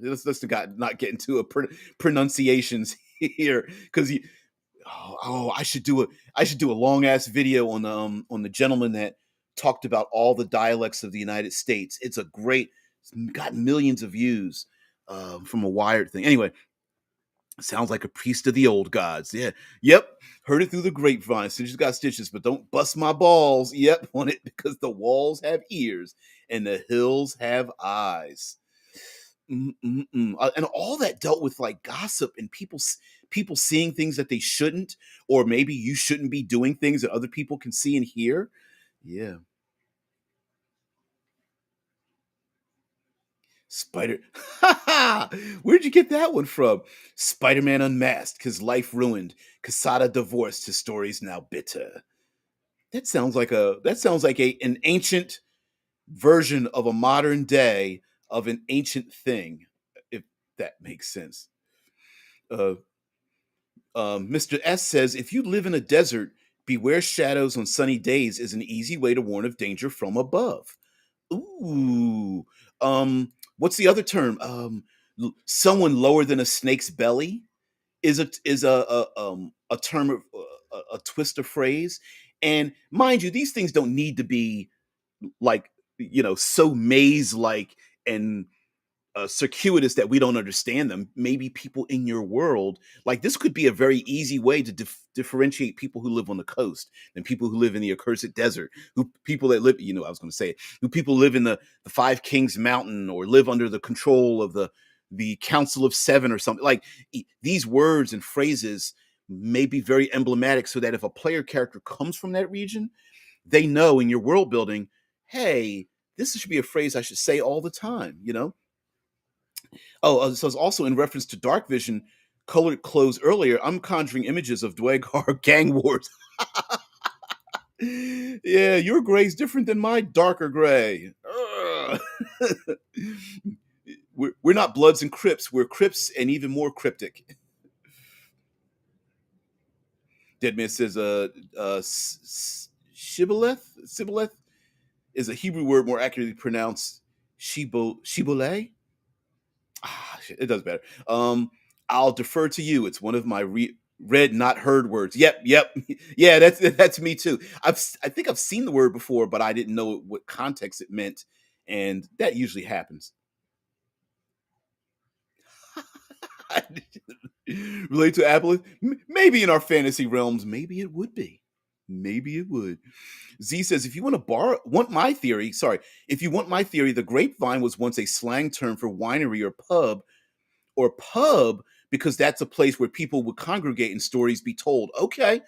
Let's not get into a pronunciations here because I should do a long ass video on the gentleman that talked about all the dialects of the United States. It's a great, it's got millions of views from a Wired thing. Anyway, sounds like a priest of the old gods. Yeah, yep. Heard it through the grapevine. Stitches got stitches, but don't bust my balls. Yep, on it because the walls have ears and the hills have eyes. And all that dealt with like gossip and people seeing things that they shouldn't, or maybe you shouldn't be doing things that other people can see and hear. Yeah, Spider. Where'd you get that one from? Spider-Man unmasked, his life ruined. Casada divorced, his story's now bitter. That sounds like an ancient version of a modern day of an ancient thing, if that makes sense. Uh, Mr. S says, if you live in a desert, beware shadows on sunny days is an easy way to warn of danger from above. Ooh. What's the other term? Someone lower than a snake's belly is a term of a twist of phrase. And mind you, these things don't need to be like, so maze like and circuitous that we don't understand them. Maybe people in your world, like this could be a very easy way to differentiate people who live on the coast and people who live in the accursed desert, who people that live, I was going to say it, who people live in the Five Kings Mountain or live under the control of the Council of Seven or something. Like these words and phrases may be very emblematic so that if a player character comes from that region, they know in your world building, hey, this should be a phrase I should say all the time. Oh, so it's also in reference to dark vision, colored clothes earlier. I'm conjuring images of Dwegar gang wars. Yeah, your gray's different than my darker gray. Ugh. We're not Bloods and Crips. We're Crips and even more cryptic. Deadman says, Shibboleth is a Hebrew word more accurately pronounced shibboleth. Shit, it does better. I'll defer to you. It's one of my read not heard words. Yep. Yeah, that's me too. I think I've seen the word before, but I didn't know what context it meant, and that usually happens. Relate to Apple? Maybe in our fantasy realms, maybe it would be. Maybe it would. Z says, if you want my theory, sorry, if you want my theory, the grapevine was once a slang term for winery or pub because that's a place where people would congregate and stories be told. Okay,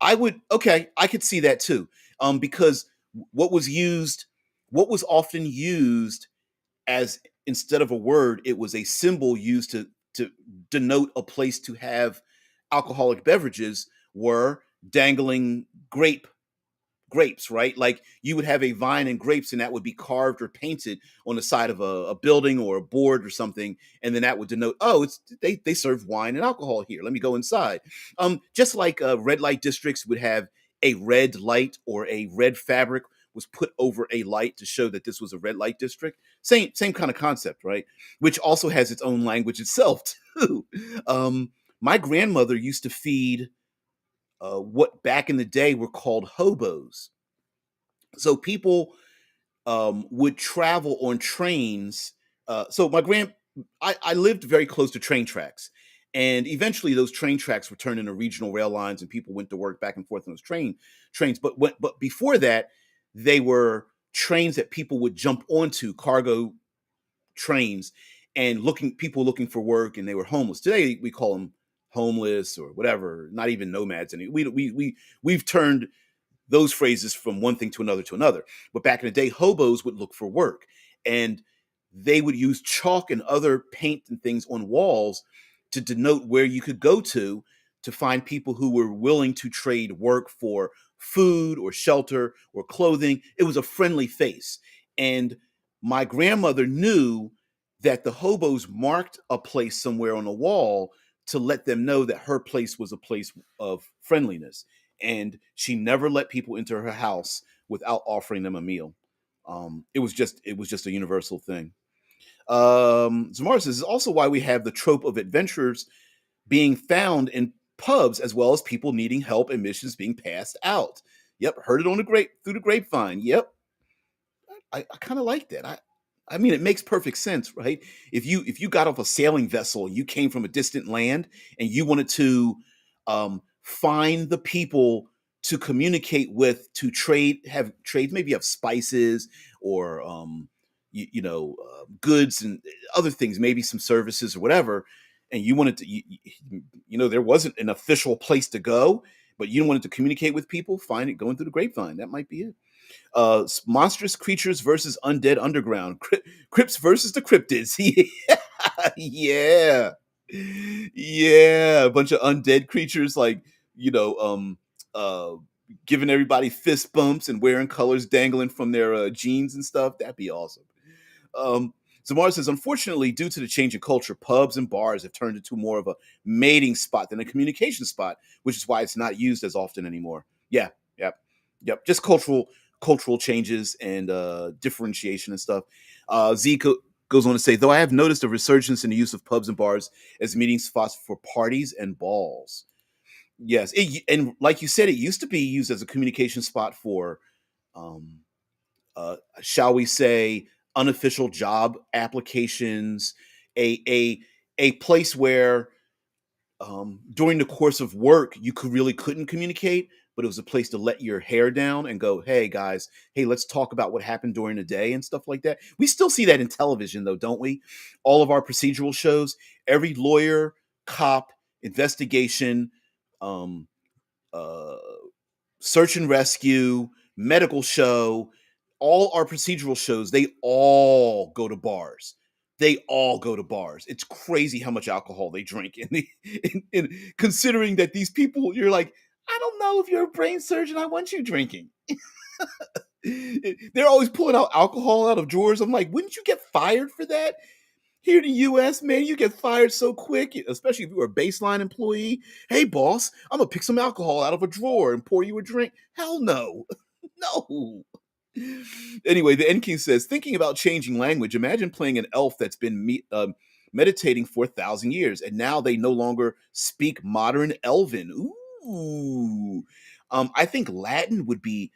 I could see that too. Because what was used, what was often used as instead of a word, it was a symbol used to denote a place to have alcoholic beverages were dangling grapes, right? Like you would have a vine and grapes, and that would be carved or painted on the side of a building or a board or something, and then that would denote, oh, it's they serve wine and alcohol here. Let me go inside. Just like red light districts would have a red light or a red fabric was put over a light to show that this was a red light district. Same kind of concept, right? Which also has its own language itself too. My grandmother used to feed what back in the day were called hobos. So people would travel on trains. So I lived very close to train tracks, and eventually those train tracks were turned into regional rail lines, and people went to work back and forth on those trains. But before that, they were trains that people would jump onto, cargo trains, and people looking for work, and they were homeless. Today we call them homeless or whatever, not even nomads. And we've turned those phrases from one thing to another to another. But back in the day, hobos would look for work, and they would use chalk and other paint and things on walls to denote where you could go to find people who were willing to trade work for food or shelter or clothing. It was a friendly face. And my grandmother knew that the hobos marked a place somewhere on a wall to let them know that her place was a place of friendliness, and she never let people into her house without offering them a meal. It was just a universal thing. Zamar says, this is also why we have the trope of adventurers being found in pubs, as well as people needing help and missions being passed out. Yep, heard it on through the grapevine. Yep, I kind of like that. I mean, it makes perfect sense, right? If you got off a sailing vessel and you came from a distant land and you wanted to find the people to communicate with, to have trades, maybe have spices or goods and other things, maybe some services or whatever, and you wanted to, there wasn't an official place to go, but you wanted to communicate with people, find it going through the grapevine. That might be it. Monstrous creatures versus undead underground. Crypts versus the cryptids. Yeah, yeah, a bunch of undead creatures, like, you know, um, uh, giving everybody fist bumps and wearing colors dangling from their jeans and stuff. That'd be awesome. Um, Zamar says, unfortunately, due to the change in culture, pubs and bars have turned into more of a mating spot than a communication spot, which is why it's not used as often anymore. Yeah, yep, yep. Just cultural changes and differentiation and stuff. Goes on to say, though I have noticed a resurgence in the use of pubs and bars as meeting spots for parties and balls. Yes, and like you said, it used to be used as a communication spot for um, shall we say, unofficial job applications, a a place where during the course of work you couldn't communicate, but it was a place to let your hair down and go, hey guys, hey, let's talk about what happened during the day and stuff like that. We still see that in television though, don't we? All of our procedural shows, every lawyer, cop, investigation, um, uh, search and rescue, medical show, all our procedural shows, they all go to bars. They all go to bars. It's crazy how much alcohol they drink. And considering that these people, you're like, I don't know if you're a brain surgeon. I want you drinking. They're always pulling out alcohol out of drawers. I'm like, wouldn't you get fired for that? Here in the US, man, you get fired so quick, especially if you were a baseline employee. Hey, boss, I'm gonna pick some alcohol out of a drawer and pour you a drink. Hell no. No. Anyway, the End King says, thinking about changing language, imagine playing an elf that's been meditating for 1,000 years, and now they no longer speak modern Elven. Ooh. I think Latin would be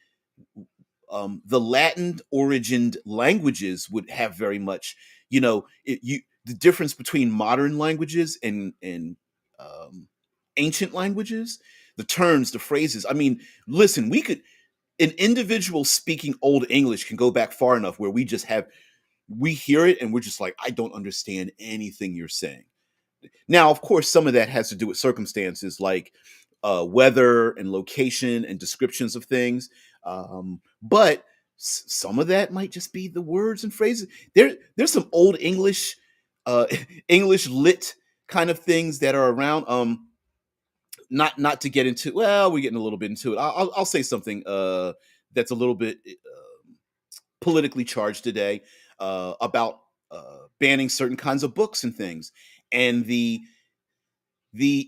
the Latin origined languages would have very much, the difference between modern languages and um, ancient languages, the terms, the phrases. I mean, listen, an individual speaking Old English can go back far enough where we hear it and we're just like, I don't understand anything you're saying. Now, of course, some of that has to do with circumstances like weather and location and descriptions of things. But some of that might just be the words and phrases. There's some old English, English lit kind of things that are around. Not to get into. Well, we're getting a little bit into it. I'll say something that's a little bit politically charged today about banning certain kinds of books and things, and the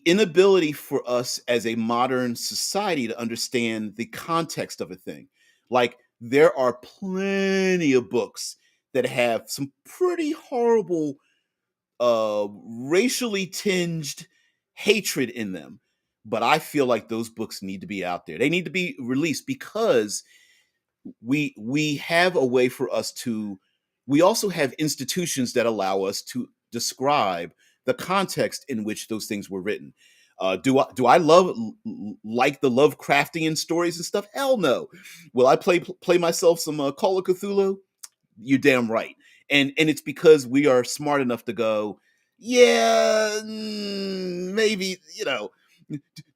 inability for us as a modern society to understand the context of a thing. Like, there are plenty of books that have some pretty horrible racially tinged hatred in them. But I feel like those books need to be out there. They need to be released because we have a way for us to we also have institutions that allow us to describe the context in which those things were written. Do I like the Lovecraftian stories and stuff? Hell no. Will I play myself some Call of Cthulhu? You damn right. And it's because we are smart enough to go, yeah, maybe,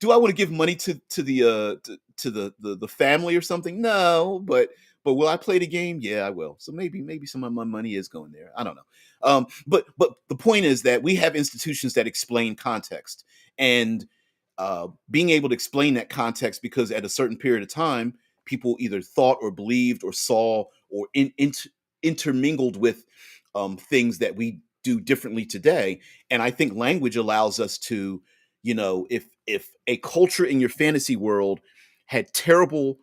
do I want to give money to the the family or something? No, but will I play the game? Yeah, I will. So maybe some of my money is going there. I don't know. But the point is that we have institutions that explain context, and being able to explain that context because at a certain period of time, people either thought or believed or saw or intermingled with things that we do differently today. And I think language allows us to, if a culture in your fantasy world had terrible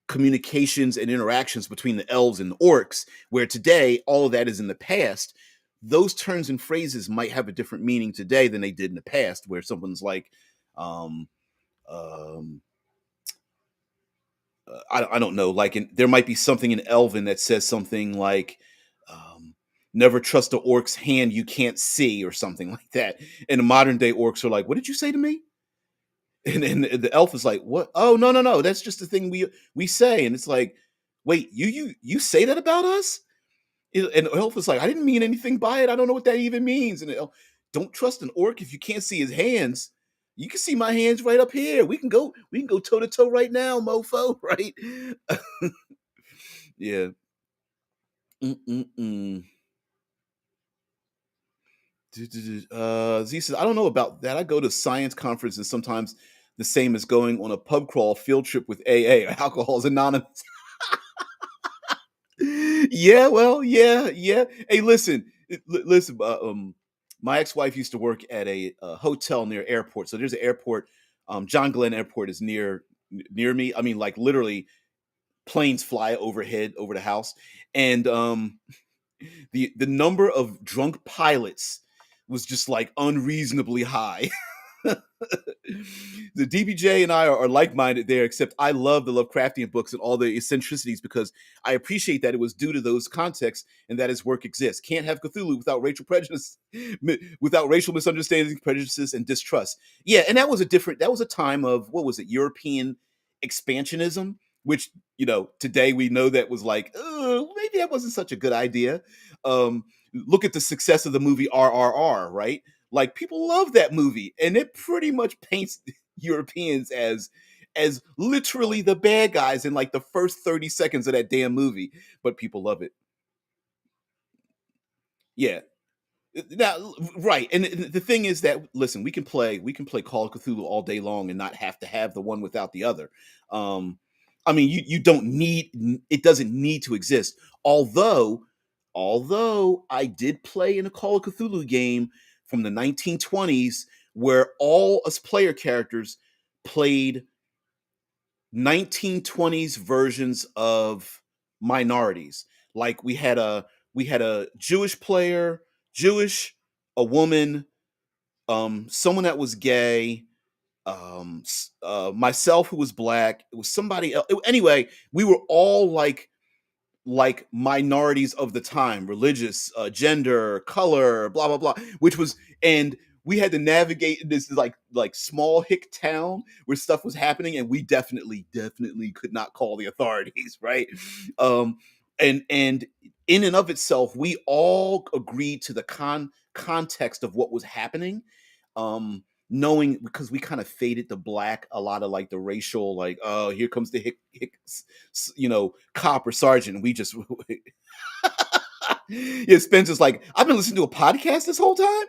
communications and interactions between the elves and the orcs, where today all of that is in the past, those terms and phrases might have a different meaning today than they did in the past, where someone's like, um, um, I don't know, like there might be something in Elven that says something like, never trust a orc's hand you can't see, or something like that. And the modern day orcs are like, what did you say to me? And the elf is like, what? Oh, no, no, no, that's just the thing we say. And it's like, wait, you say that about us? And the elf is like, I didn't mean anything by it. I don't know what that even means. And the elf, don't trust an orc if you can't see his hands. You can see my hands right up here. We can go toe to toe right now, mofo. Right? Yeah. Mm-mm-mm. Z says, I don't know about that. I go to science conferences sometimes the same as going on a pub crawl field trip with AA or Alcohol's Anonymous. Yeah, well, yeah, yeah. Hey, listen, listen. My ex-wife used to work at a hotel near airport. So there's an airport. John Glenn Airport is near me. I mean, like literally, planes fly overhead over the house, and the number of drunk pilots was just like unreasonably high. The DBJ and I are like-minded there, except I love the Lovecraftian books and all the eccentricities because I appreciate that it was due to those contexts and that his work exists. Can't have Cthulhu without racial prejudice, without racial misunderstandings, prejudices, and distrust. Yeah, and that was a time of, what was it, European expansionism, which, today we know that was like, maybe that wasn't such a good idea. Look at the success of the movie RRR, right? Like people love that movie, and it pretty much paints Europeans as literally the bad guys in like the first 30 seconds of that damn movie, but people love it. Yeah. Now, right, and the thing is that, listen, we can play Call of Cthulhu all day long and not have to have the one without the other. Um, I mean, you don't need it doesn't need to exist. Although I did play in a Call of Cthulhu game from the 1920s where all us player characters played 1920s versions of minorities. Like we had a Jewish player, Jewish, a woman, someone that was gay, myself who was black. It was somebody else. Anyway, we were all like minorities of the time, religious, gender, color, blah blah blah, which was, and we had to navigate in this like small hick town where stuff was happening, and we definitely could not call the authorities, right? um and in and of itself, we all agreed to the context of what was happening, knowing, because we kind of faded to black a lot of like the racial, like, oh, here comes the hick, cop or sergeant. And we just, yeah, Spencer's like, I've been listening to a podcast this whole time.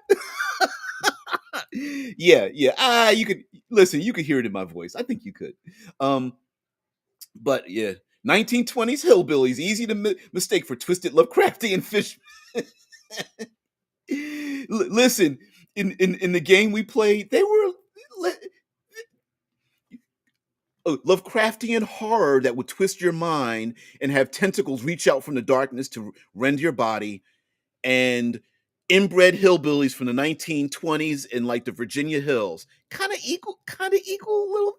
Yeah, yeah. You could listen. You could hear it in my voice. I think you could. Um, but yeah, 1920s hillbillies, easy to mistake for twisted Lovecraftian fish. Listen, in the game we played, they were. Lovecraftian horror that would twist your mind and have tentacles reach out from the darkness to rend your body, and inbred hillbillies from the 1920s in like the Virginia hills. Kind of equal little.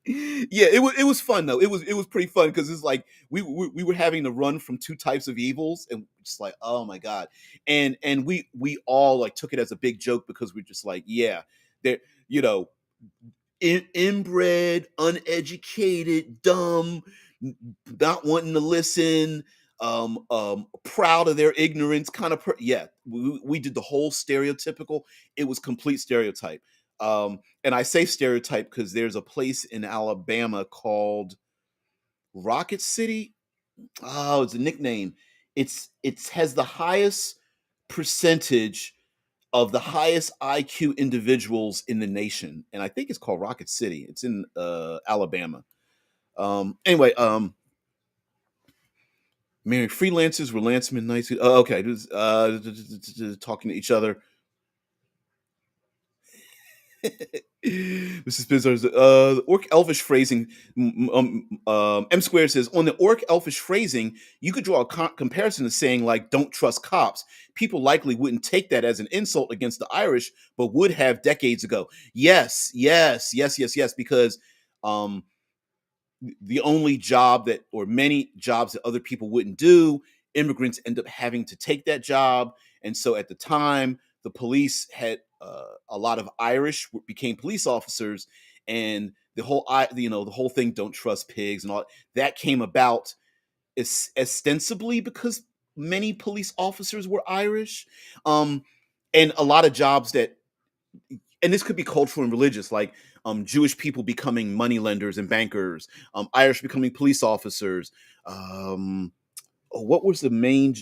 Yeah, it was fun though. It was pretty fun because it's like we were having to run from two types of evils, and just like, oh my god. And we all like took it as a big joke because we're just like, yeah, they're, you know, inbred, uneducated, dumb, not wanting to listen, proud of their ignorance, kind of. Yeah, we did the whole stereotypical. It was complete stereotype. And I say stereotype because there's a place in Alabama called Rocket City. Oh, it's a nickname. It's has the highest percentage of the highest IQ individuals in the nation, and I think it's called Rocket City. It's in Alabama. Anyway, marrying freelancers were lancemen nice. Okay, talking to each other. Mrs. Bizzar's orc elfish phrasing. M Square says on the orc elfish phrasing, you could draw a comparison to saying like "don't trust cops." People likely wouldn't take that as an insult against the Irish, but would have decades ago. Yes, yes, yes, yes, yes. Because um, the only job that, or many jobs that other people wouldn't do, immigrants end up having to take that job. And so at the time, the police had a lot of Irish became police officers, and the whole thing, don't trust pigs and all that came about ostensibly because many police officers were Irish, and a lot of jobs that, and this could be cultural and religious, like Jewish people becoming moneylenders and bankers, Irish becoming police officers. Um, what was the main?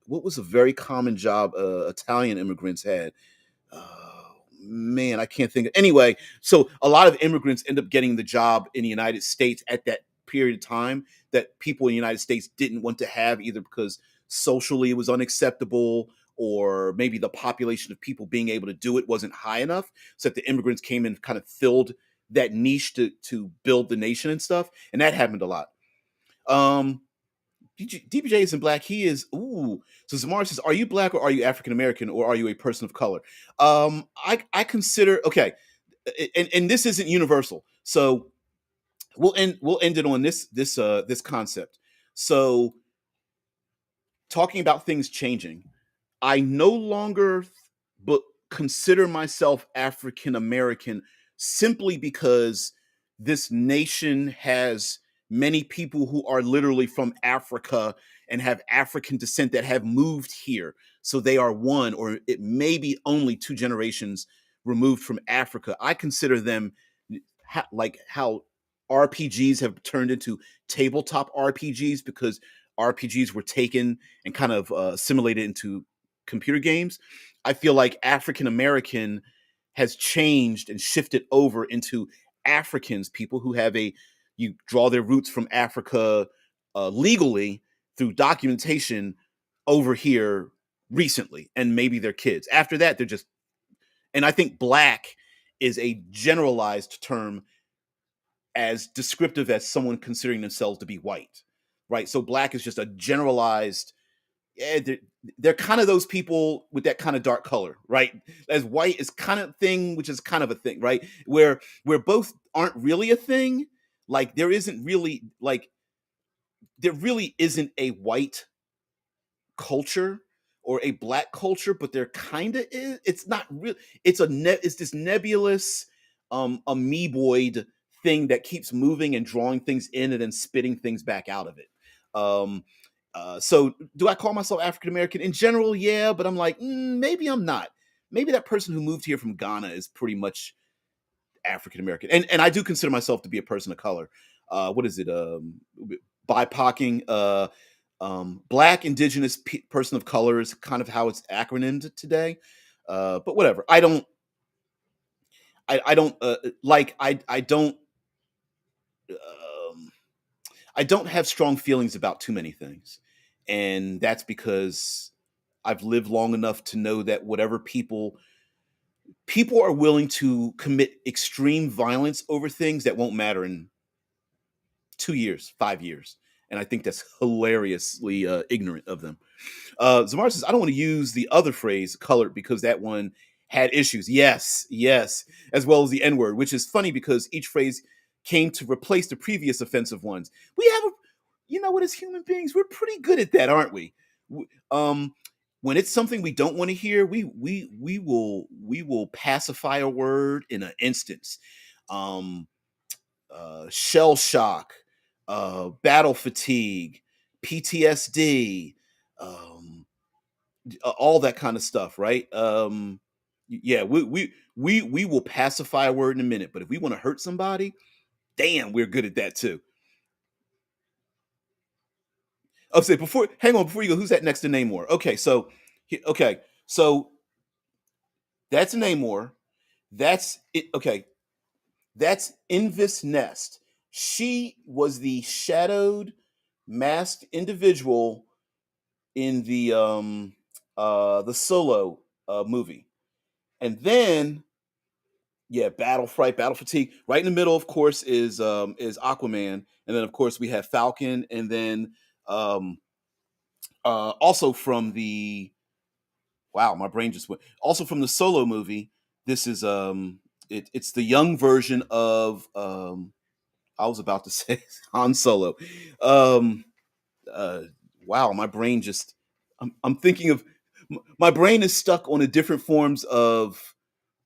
What was a very common job Italian immigrants had? Oh man, I can't think of. Anyway, so a lot of immigrants end up getting the job in the United States at that period of time that people in the United States didn't want to have, either because socially it was unacceptable, or maybe the population of people being able to do it wasn't high enough. So that the immigrants came in and kind of filled that niche to build the nation and stuff. And that happened a lot. Um, DBJ isn't black. He is. Ooh. So Zamar says, "Are you black or are you African American or are you a person of color?" I consider, okay, and this isn't universal. So we'll end it on this concept. So talking about things changing, I no longer but consider myself African American simply because this nation has many people who are literally from Africa and have African descent that have moved here. So they are one, or it may be only two generations removed from Africa. I consider them like how RPGs have turned into tabletop RPGs because RPGs were taken and kind of assimilated into computer games. I feel like African American has changed and shifted over into Africans, people who have you draw their roots from Africa legally through documentation over here recently, and maybe their kids. After that, they're just, and I think black is a generalized term as descriptive as someone considering themselves to be white, right? So black is just a generalized. Yeah, they're kind of those people with that kind of dark color, right? As white is kind of thing, which is kind of a thing, right? Where both aren't really a thing. Like there really isn't a white culture or a black culture, but there kind of is. It's not real. It's this nebulous, amoeboid thing that keeps moving and drawing things in and then spitting things back out of it. Um, so do I call myself African American in general? Yeah, but I'm like, maybe I'm not. Maybe that person who moved here from Ghana is pretty much African American, and I do consider myself to be a person of color. What is it? BIPOCing, Black, Indigenous, person of color is kind of how it's acronymed today. But whatever. Um, I don't have strong feelings about too many things, and that's because I've lived long enough to know that whatever people are willing to commit extreme violence over things that won't matter in 2 years, 5 years. And I think that's hilariously ignorant of them. Zamar says, I don't want to use the other phrase colored because that one had issues. Yes, yes, as well as the N word, which is funny because each phrase came to replace the previous offensive ones. We have a, you know what, as human beings, we're pretty good at that, aren't we? When it's something we don't want to hear, we will pacify a word in an instance. Um, Shell shock, battle fatigue, PTSD, um, all that kind of stuff, right? Yeah, we will pacify a word in a minute, but if we want to hurt somebody, damn, we're good at that too. I'll say before, hang on, before you go, who's that next to Namor? Okay, so okay, so that's Namor. That's it. Okay, that's Invis Nest. She was the shadowed, masked individual in the Solo movie. And then yeah, battle fright, battle fatigue. Right in the middle, of course, is Aquaman, and then of course we have Falcon, and then um also from the wow, my brain just went. Also from the Solo movie, this is it's the young version of I was about to say Han Solo. Um uh wow, my brain just I'm thinking of my brain is stuck on the different forms of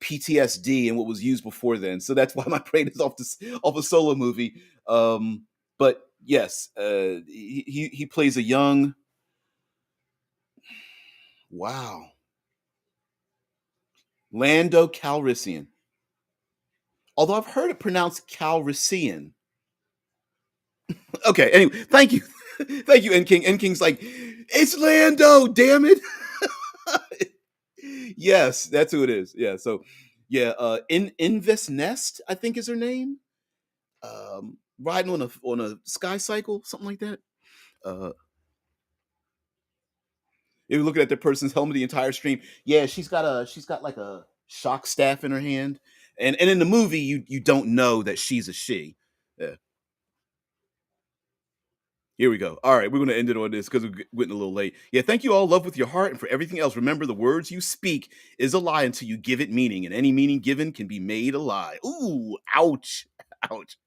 PTSD and what was used before then. So that's why my brain is off a Solo movie. But yes, he plays a young wow Lando Calrissian. Although I've heard it pronounced Calrissian. Okay, anyway, thank you. Thank you, N King. N King's like, it's Lando, damn it. Yes, that's who it is. Yeah, so yeah, Invis Nest, I think is her name. Riding on a sky cycle, something like that. Uh you're looking at the person's helmet the entire stream. Yeah, she's got like a shock staff in her hand. And in the movie you don't know that she's a she. Yeah. Here we go. All right, we're going to end it on this because we're getting a little late. Yeah, thank you all, love with your heart, and for everything else. Remember, the words you speak is a lie until you give it meaning, and any meaning given can be made a lie. Ooh, ouch, ouch.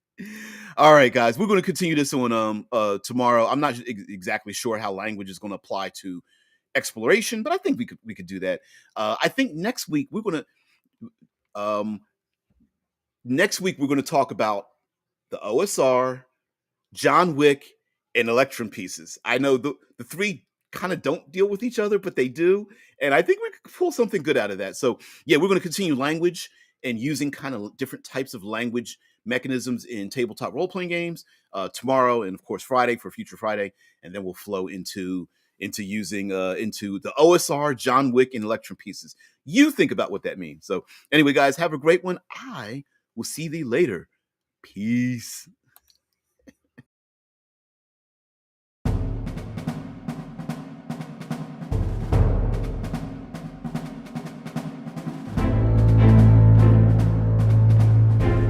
All right, guys, we're going to continue this on tomorrow. I'm not exactly sure how language is going to apply to exploration, but I think we could do that. I think um next week we're going to talk about the OSR, John Wick, and Electrum pieces. I know the three kind of don't deal with each other, but they do. And I think we could pull something good out of that. So, yeah, we're going to continue language and using kind of different types of language mechanisms in tabletop role playing games tomorrow, and of course Friday for Future Friday, and then we'll flow into using into the OSR, John Wick, and Electrum pieces. You think about what that means. So, anyway, guys, have a great one. I will see thee later. Peace.